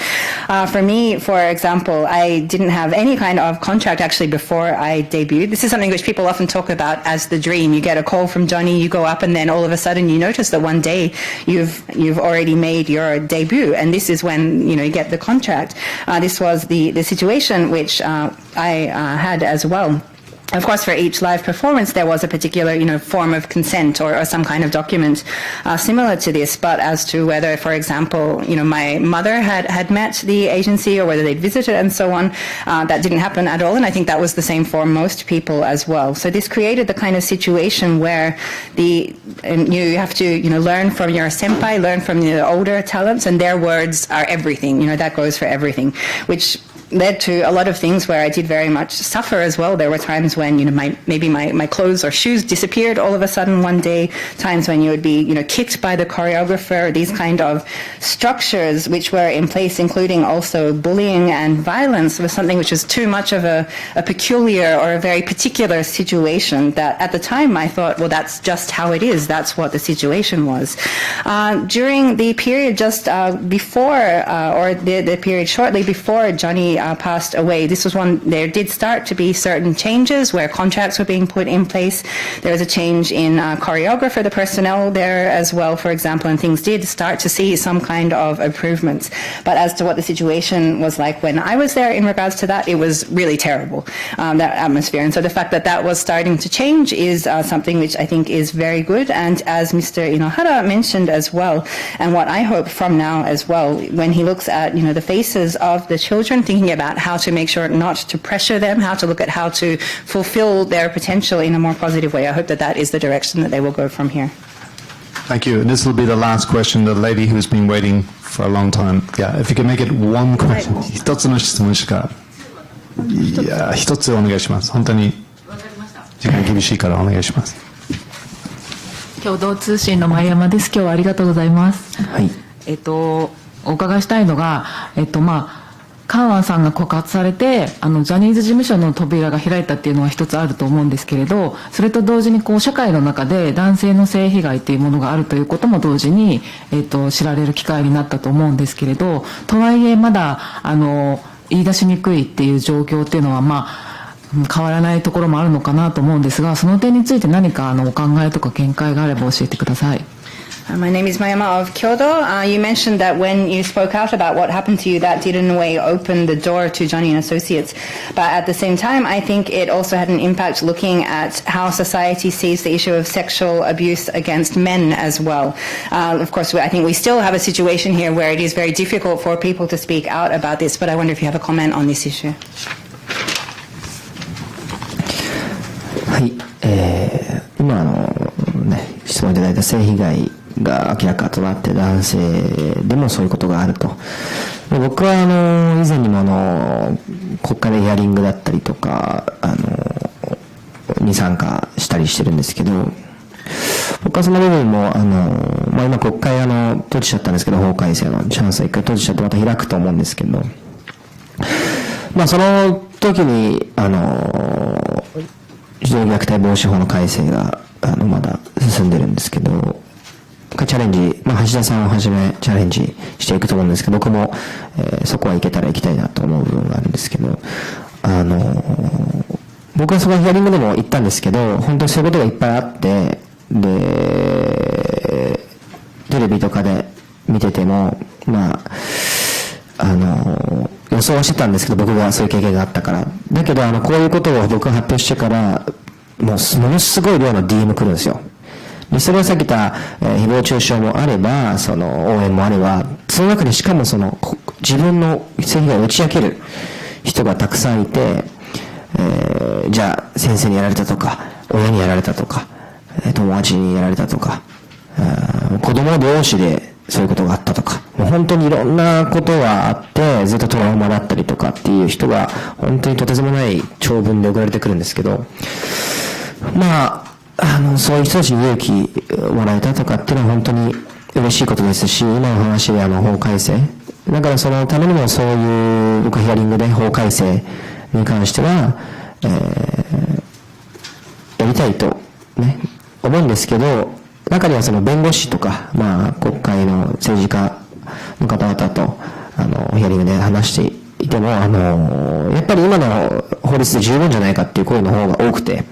For me, for example, I didn't have any kind of contract actually before I debuted. This is something which people often talk about as the dream. You get a call from Johnny, you go up, and then all of a sudden you notice that one day you've already made your debut, and this is when you get the contract. This was the situation which I had as well. Of course, for each live performance, there was a particular, form of consent or some kind of document similar to this. But as to whether, for example, my mother had met the agency or whether they'd visited and so on, that didn't happen at all. And I think that was the same for most people as well. So this created the kind of situation where you have to, learn from your senpai, learn from the older talents, and their words are everything. That goes for everything, which led to a lot of things where I did very much suffer as well. There were times when, maybe my clothes or shoes disappeared all of a sudden one day, times when you would be, kicked by the choreographer, these kind of structures which were in place, including also bullying and violence, was something which was too much of a peculiar or a very particular situation that at the time I thought, well, that's just how it is. That's what the situation was. During the period just before, or the period shortly before Johnny passed away. This was one, there did start to be certain changes where contracts were being put in place. There was a change in choreographer, the personnel there as well, for example, and things did start to see some kind of improvements. But as to what the situation was like when I was there in regards to that, it was really terrible, that atmosphere. And so the fact that that was starting to change is something which I think is very good. And as Mr. Inohara mentioned as well, and what I hope from now as well, when he looks at, the faces of the children, thinking about how to make sure not to pressure them, how to look at how to fulfill their potential in a more positive way. I hope that that is the direction that they will go from here. Thank you. And this will be the last question. The lady who's been waiting for a long time. Yeah, if you can make it one question. 一つの質問しか。いや、一つお願いします。本当に時間厳しいからお願いします。共同通信の前山です。今日はありがとうございます。はい。お伺いしたいのが、カウアンさんが告発されてジャニーズ事務所の扉が開いたっていうのは一つあると思うんですけれど、それと同時に社会の中で男性の性被害っていうものがあるということも同時に、知られる機会になったと思うんですけれど、とはいえまだ言い出しにくいっていう状況っていうのは変わらないところもあるのかなと思うんですが、その点について何かお考えとか見解があれば教えてください。My name is Mayama of Kyoto. You mentioned that when you spoke out about what happened to you, that did in a way open the door to Johnny & Associates. But at the same time, I think it also had an impact looking at how society sees the issue of sexual abuse against men as well. Of course, I think we still have a situation here where it is very difficult for people to speak out about this, but I wonder if you have a comment on this issue.、今質問いただいた性被害が明らかとなって男性でもそういうことがあると。で僕は以前にも国会でヒアリングだったりとかに参加したりしてるんですけど、僕はその部分も今国会閉じちゃったんですけど、法改正のチャンスは一回閉じちゃってまた開くと思うんですけど、その時に児童虐待防止法の改正がまだ進んでるんですけど、チャレンジ、橋田さんをはじめチャレンジしていくと思うんですけど、僕も、そこは行けたら行きたいなと思う部分があるんですけど、僕はそこヒアリングでも言ったんですけど、本当にそういうことがいっぱいあって、で、テレビとかで見てても、予想はしてたんですけど、僕がそういう経験があったから。だけど、こういうことを僕が発表してから、ものすごい量の DM 来るんですよ。でそれはさっき言った、誹謗中傷もあれば、応援もあれば、その中にしかも自分の性被害を打ち明ける人がたくさんいて、じゃあ先生にやられたとか、親にやられたとか、友達にやられたとか、子供同士でそういうことがあったとか、もう本当にいろんなことがあって、ずっとトラウマだったりとかっていう人が、本当にとてつもない長文で送られてくるんですけど、そういう人たちに勇気もらえたとかっていうのは本当に嬉しいことですし、今の話で法改正。だからそのためにもそういう僕ヒアリングで法改正に関しては、やりたいとね、思うんですけど、中には弁護士とか、国会の政治家の方々と、ヒアリングで話していても、やっぱり今の法律で十分じゃないかっていう声の方が多くて、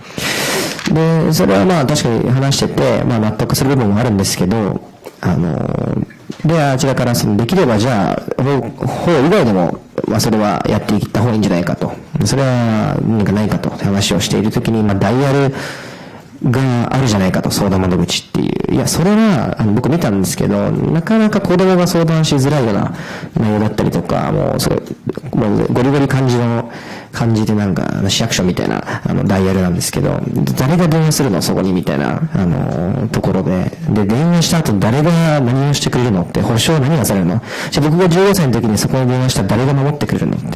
で、それは確かに話してて、納得する部分もあるんですけど、で、あちらからできればじゃあ、法以外でも、それはやっていった方がいいんじゃないかと。それは何かないかと話をしているときに、ダイヤルがあるじゃないかと、相談窓口っていう。いや、それは、僕見たんですけど、なかなか子供が相談しづらいような内容だったりとか、もうゴリゴリ感じて市役所みたいな、ダイヤルなんですけど、誰が電話するのそこにみたいな、ところで、電話した後誰が何をしてくれるのって、保証何がされるの？じゃあ僕が15歳の時にそこに電話したら誰が守ってくれるのって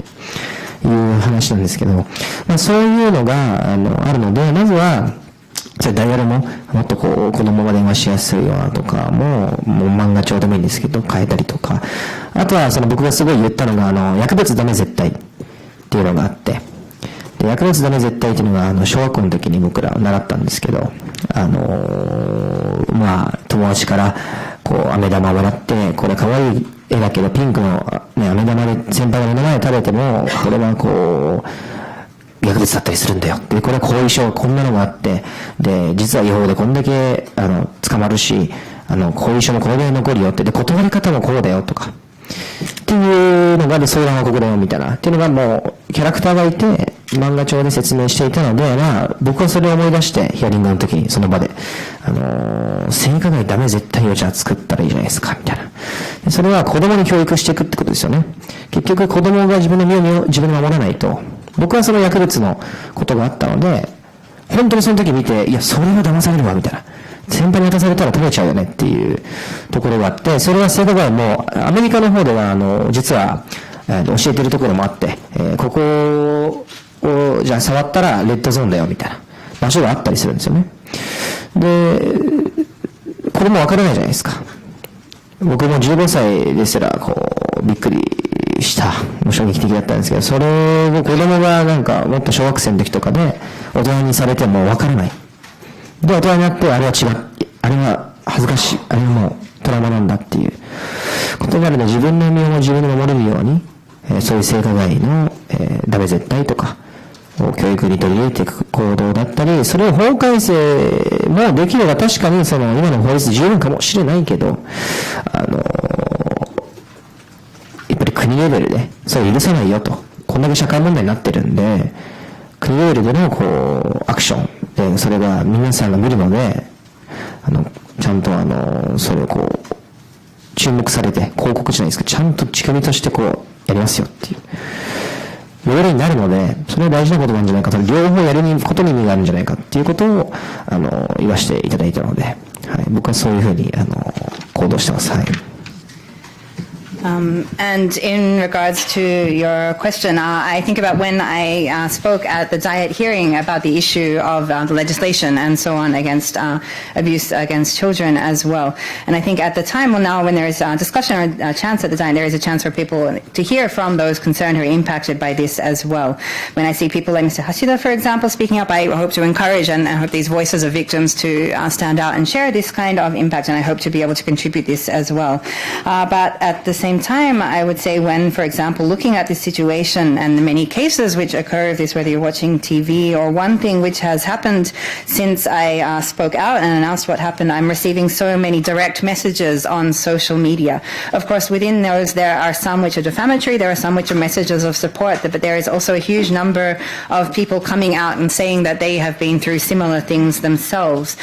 いう話なんですけど、そういうのが、あるので、まずは、ダイヤルももっと子供が電話しやすいようなとかもう漫画帳でもいいんですけど変えたりとか、あとは僕がすごい言ったのが薬物ダメ絶対っていうのがあって、で薬物ダメ絶対っていうのが小学校の時に僕ら習ったんですけど、友達から飴玉もらって、これ可愛い絵だけどピンクの飴玉で先輩が目の前で食べてもこれは薬物だったりするんだよ。で、これは後遺症、こんなのがあって、で、実は違法でこんだけ、捕まるし、後遺症もこれぐらい残るよって、で、断り方もこうだよとか、っていうのが、で、相談はここだよみたいな、っていうのがもう、キャラクターがいて、漫画帳で説明していたので、僕はそれを思い出して、ヒアリングの時に、その場で、性加害ダメ絶対をじゃあ作ったらいいじゃないですか、みたいな。でそれは子供に教育していくってことですよね。結局、子供が自分の身を自分で守らないと、僕はその薬物のことがあったので、本当にその時見て、いや、それは騙されるわ、みたいな。先輩に渡されたら食べちゃうよねっていうところがあって、それは性加害も、アメリカの方では、実は、教えてるところもあって、ここを、じゃあ触ったらレッドゾーンだよ、みたいな場所があったりするんですよね。で、これもわからないじゃないですか。僕も15歳ですら、びっくりした衝撃的だったんですけど、それを子供がもっと小学生の時とかで大人にされても分からない。で、大人になってあれは違う。あれは恥ずかしい。あれはもうトラウマなんだっていうことがあるので、自分の身を自分で守れるように、そういう性加害の、ダメ絶対とか、教育に取り入れていく行動だったり、それを法改正もできれば確かに今の法律十分かもしれないけど、やっぱり国レベルで、それ許さないよと。こんだけ社会問題になってるんで、国レベルでのアクションで、それが皆さんが見るので、ちゃんとそれを注目されて、広告じゃないですか、ちゃんと仕組みとしてやりますよっていうモデルになるので、それは大事なことなんじゃないかと、両方やることに意味があるんじゃないかっていうことを、言わせていただいたので、はい、僕はそういうふうに、行動してます。はい。And in regards to your question, I think about when I spoke at the Diet hearing about the issue of the legislation and so on against abuse against children as well. And I think at the time, well, now when there is a discussion or a chance at the Diet, there is a chance for people to hear from those concerned who are impacted by this as well. When I see people like Mr. Hashida, for example, speaking up, I hope to encourage and I hope these voices of victims to stand out and share this kind of impact, and I hope to be able to contribute this as well. But at the same time, I would say when, for example, looking at this situation and the many cases which occur of this, whether you're watching TV or one thing which has happened since I spoke out and announced what happened, I'm receiving so many direct messages on social media. Of course, within those, there are some which are defamatory, there are some which are messages of support, but there is also a huge number of people coming out and saying that they have been through similar things themselves,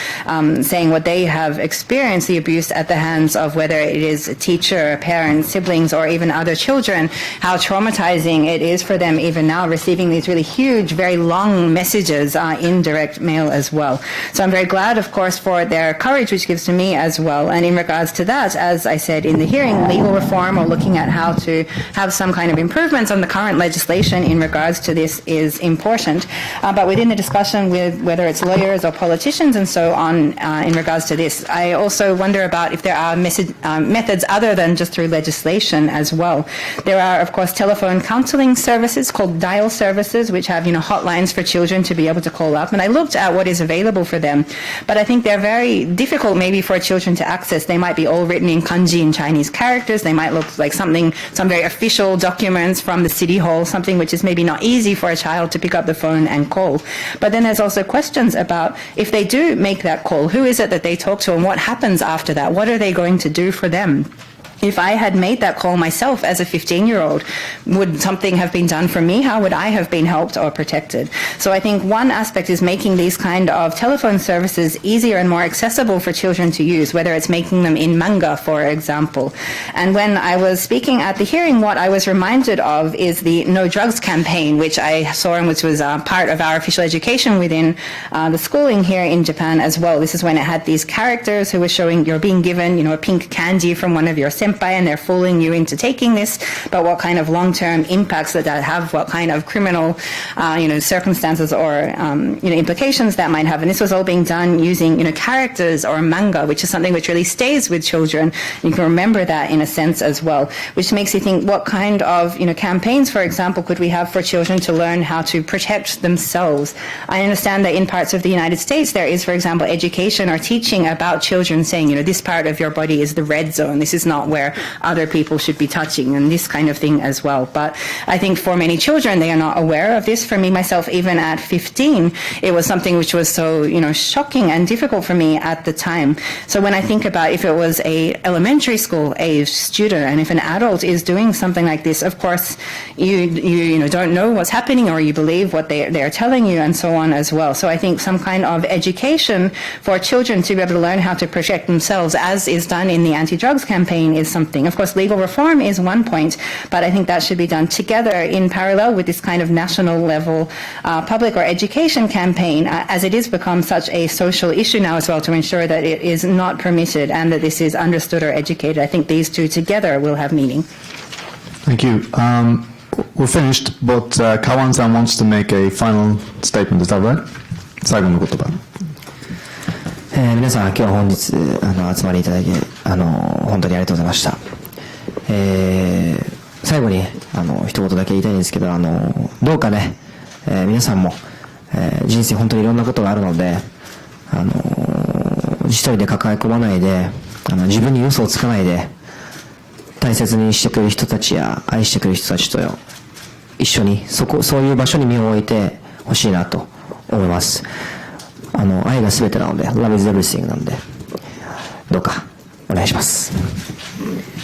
saying what they have experienced, the abuse at the hands of whether it is a teacher, a parent, siblings, or even other children, how traumatizing it is for them even now receiving these really huge, very long messages in direct mail as well. So I'm very glad, of course, for their courage, which gives to me as well. And in regards to that, as I said in the hearing, legal reform or looking at how to have some kind of improvements on the current legislation in regards to this is important. But within the discussion with whether it's lawyers or politicians and so on in regards to this, I also wonder about if there are methods other than just through legislation as well. There are, of course, telephone counseling services called dial services, which have, hotlines for children to be able to call up. And I looked at what is available for them, but I think they're very difficult maybe for children to access. They might be all written in kanji and Chinese characters. They might look like some very official documents from the city hall, something which is maybe not easy for a child to pick up the phone and call. But then there's also questions about if they do make that call, who is it that they talk to and what happens after that? What are they going to do for them? If I had made that call myself as a 15-year-old, would something have been done for me? How would I have been helped or protected? So I think one aspect is making these kind of telephone services easier and more accessible for children to use, whether it's making them in manga, for example. And when I was speaking at the hearing, what I was reminded of is the No Drugs campaign, which I saw and which was part of our official education within the schooling here in Japan as well. This is when it had these characters who were showing you're being given, a pink candy from one of your senpai, and they're fooling you into taking this, but what kind of long-term impacts that have, what kind of criminal, circumstances or, implications that might have. And this was all being done using, characters or manga, which is something which really stays with children. You can remember that in a sense as well, which makes you think what kind of, campaigns, for example, could we have for children to learn how to protect themselves? I understand that in parts of the United States, there is, for example, education or teaching about children saying, this part of your body is the red zone. This is not where other people should be touching, and this kind of thing as well. But I think for many children, they are not aware of this. For me, myself, even at 15, it was something which was so, shocking and difficult for me at the time. So when I think about if it was a elementary school age student, and if an adult is doing something like this, of course, you don't know what's happening, or you believe what they're telling you, and so on as well. So I think some kind of education for children to be able to learn how to protect themselves, as is done in the anti-drugs campaign, is something. Of course, legal reform is one point, but I think that should be done together in parallel with this kind of national level public or education campaign, as it has become such a social issue now as well, to ensure that it is not permitted and that this is understood or educated. I think these two together will have meaning. Thank you. We're finished, but Kawan-san wants to make a final statement. Is that right? 最後の言葉。皆さん、今日は本日集まりいただき本当にありがとうございました。最後に一言だけ言いたいんですけど、どうかね、皆さんも、人生本当にいろんなことがあるので、一人で抱え込まないで、自分に嘘をつかないで、大切にしてくれる人たちや愛してくれる人たちと一緒にそういう場所に身を置いてほしいなと思います。愛が全てなので、Love is everything なので、どうかお願いします。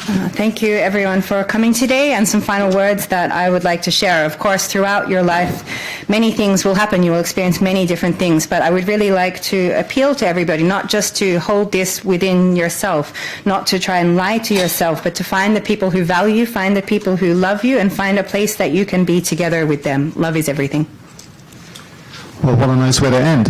Thank you, everyone, for coming today, and some final words that I would like to share. Of course, throughout your life, many things will happen. You will experience many different things, but I would really like to appeal to everybody, not just to hold this within yourself, not to try and lie to yourself, but to find the people who value you, find the people who love you, and find a place that you can be together with them. Love is everything. Well, what a nice way to end.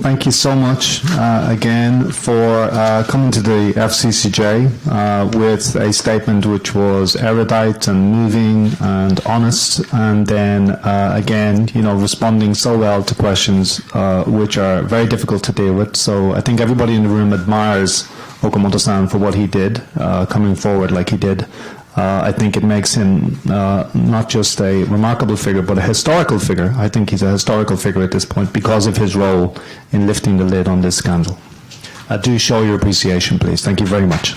Thank you so much again for coming to the FCCJ with a statement which was erudite and moving and honest, and then again, responding so well to questions which are very difficult to deal with. So I think everybody in the room admires Okamoto-san for what he did, coming forward like he did. I think it makes him not just a remarkable figure, but a historical figure. I think he's a historical figure at this point because of his role in lifting the lid on this scandal. Do show your appreciation, please. Thank you very much.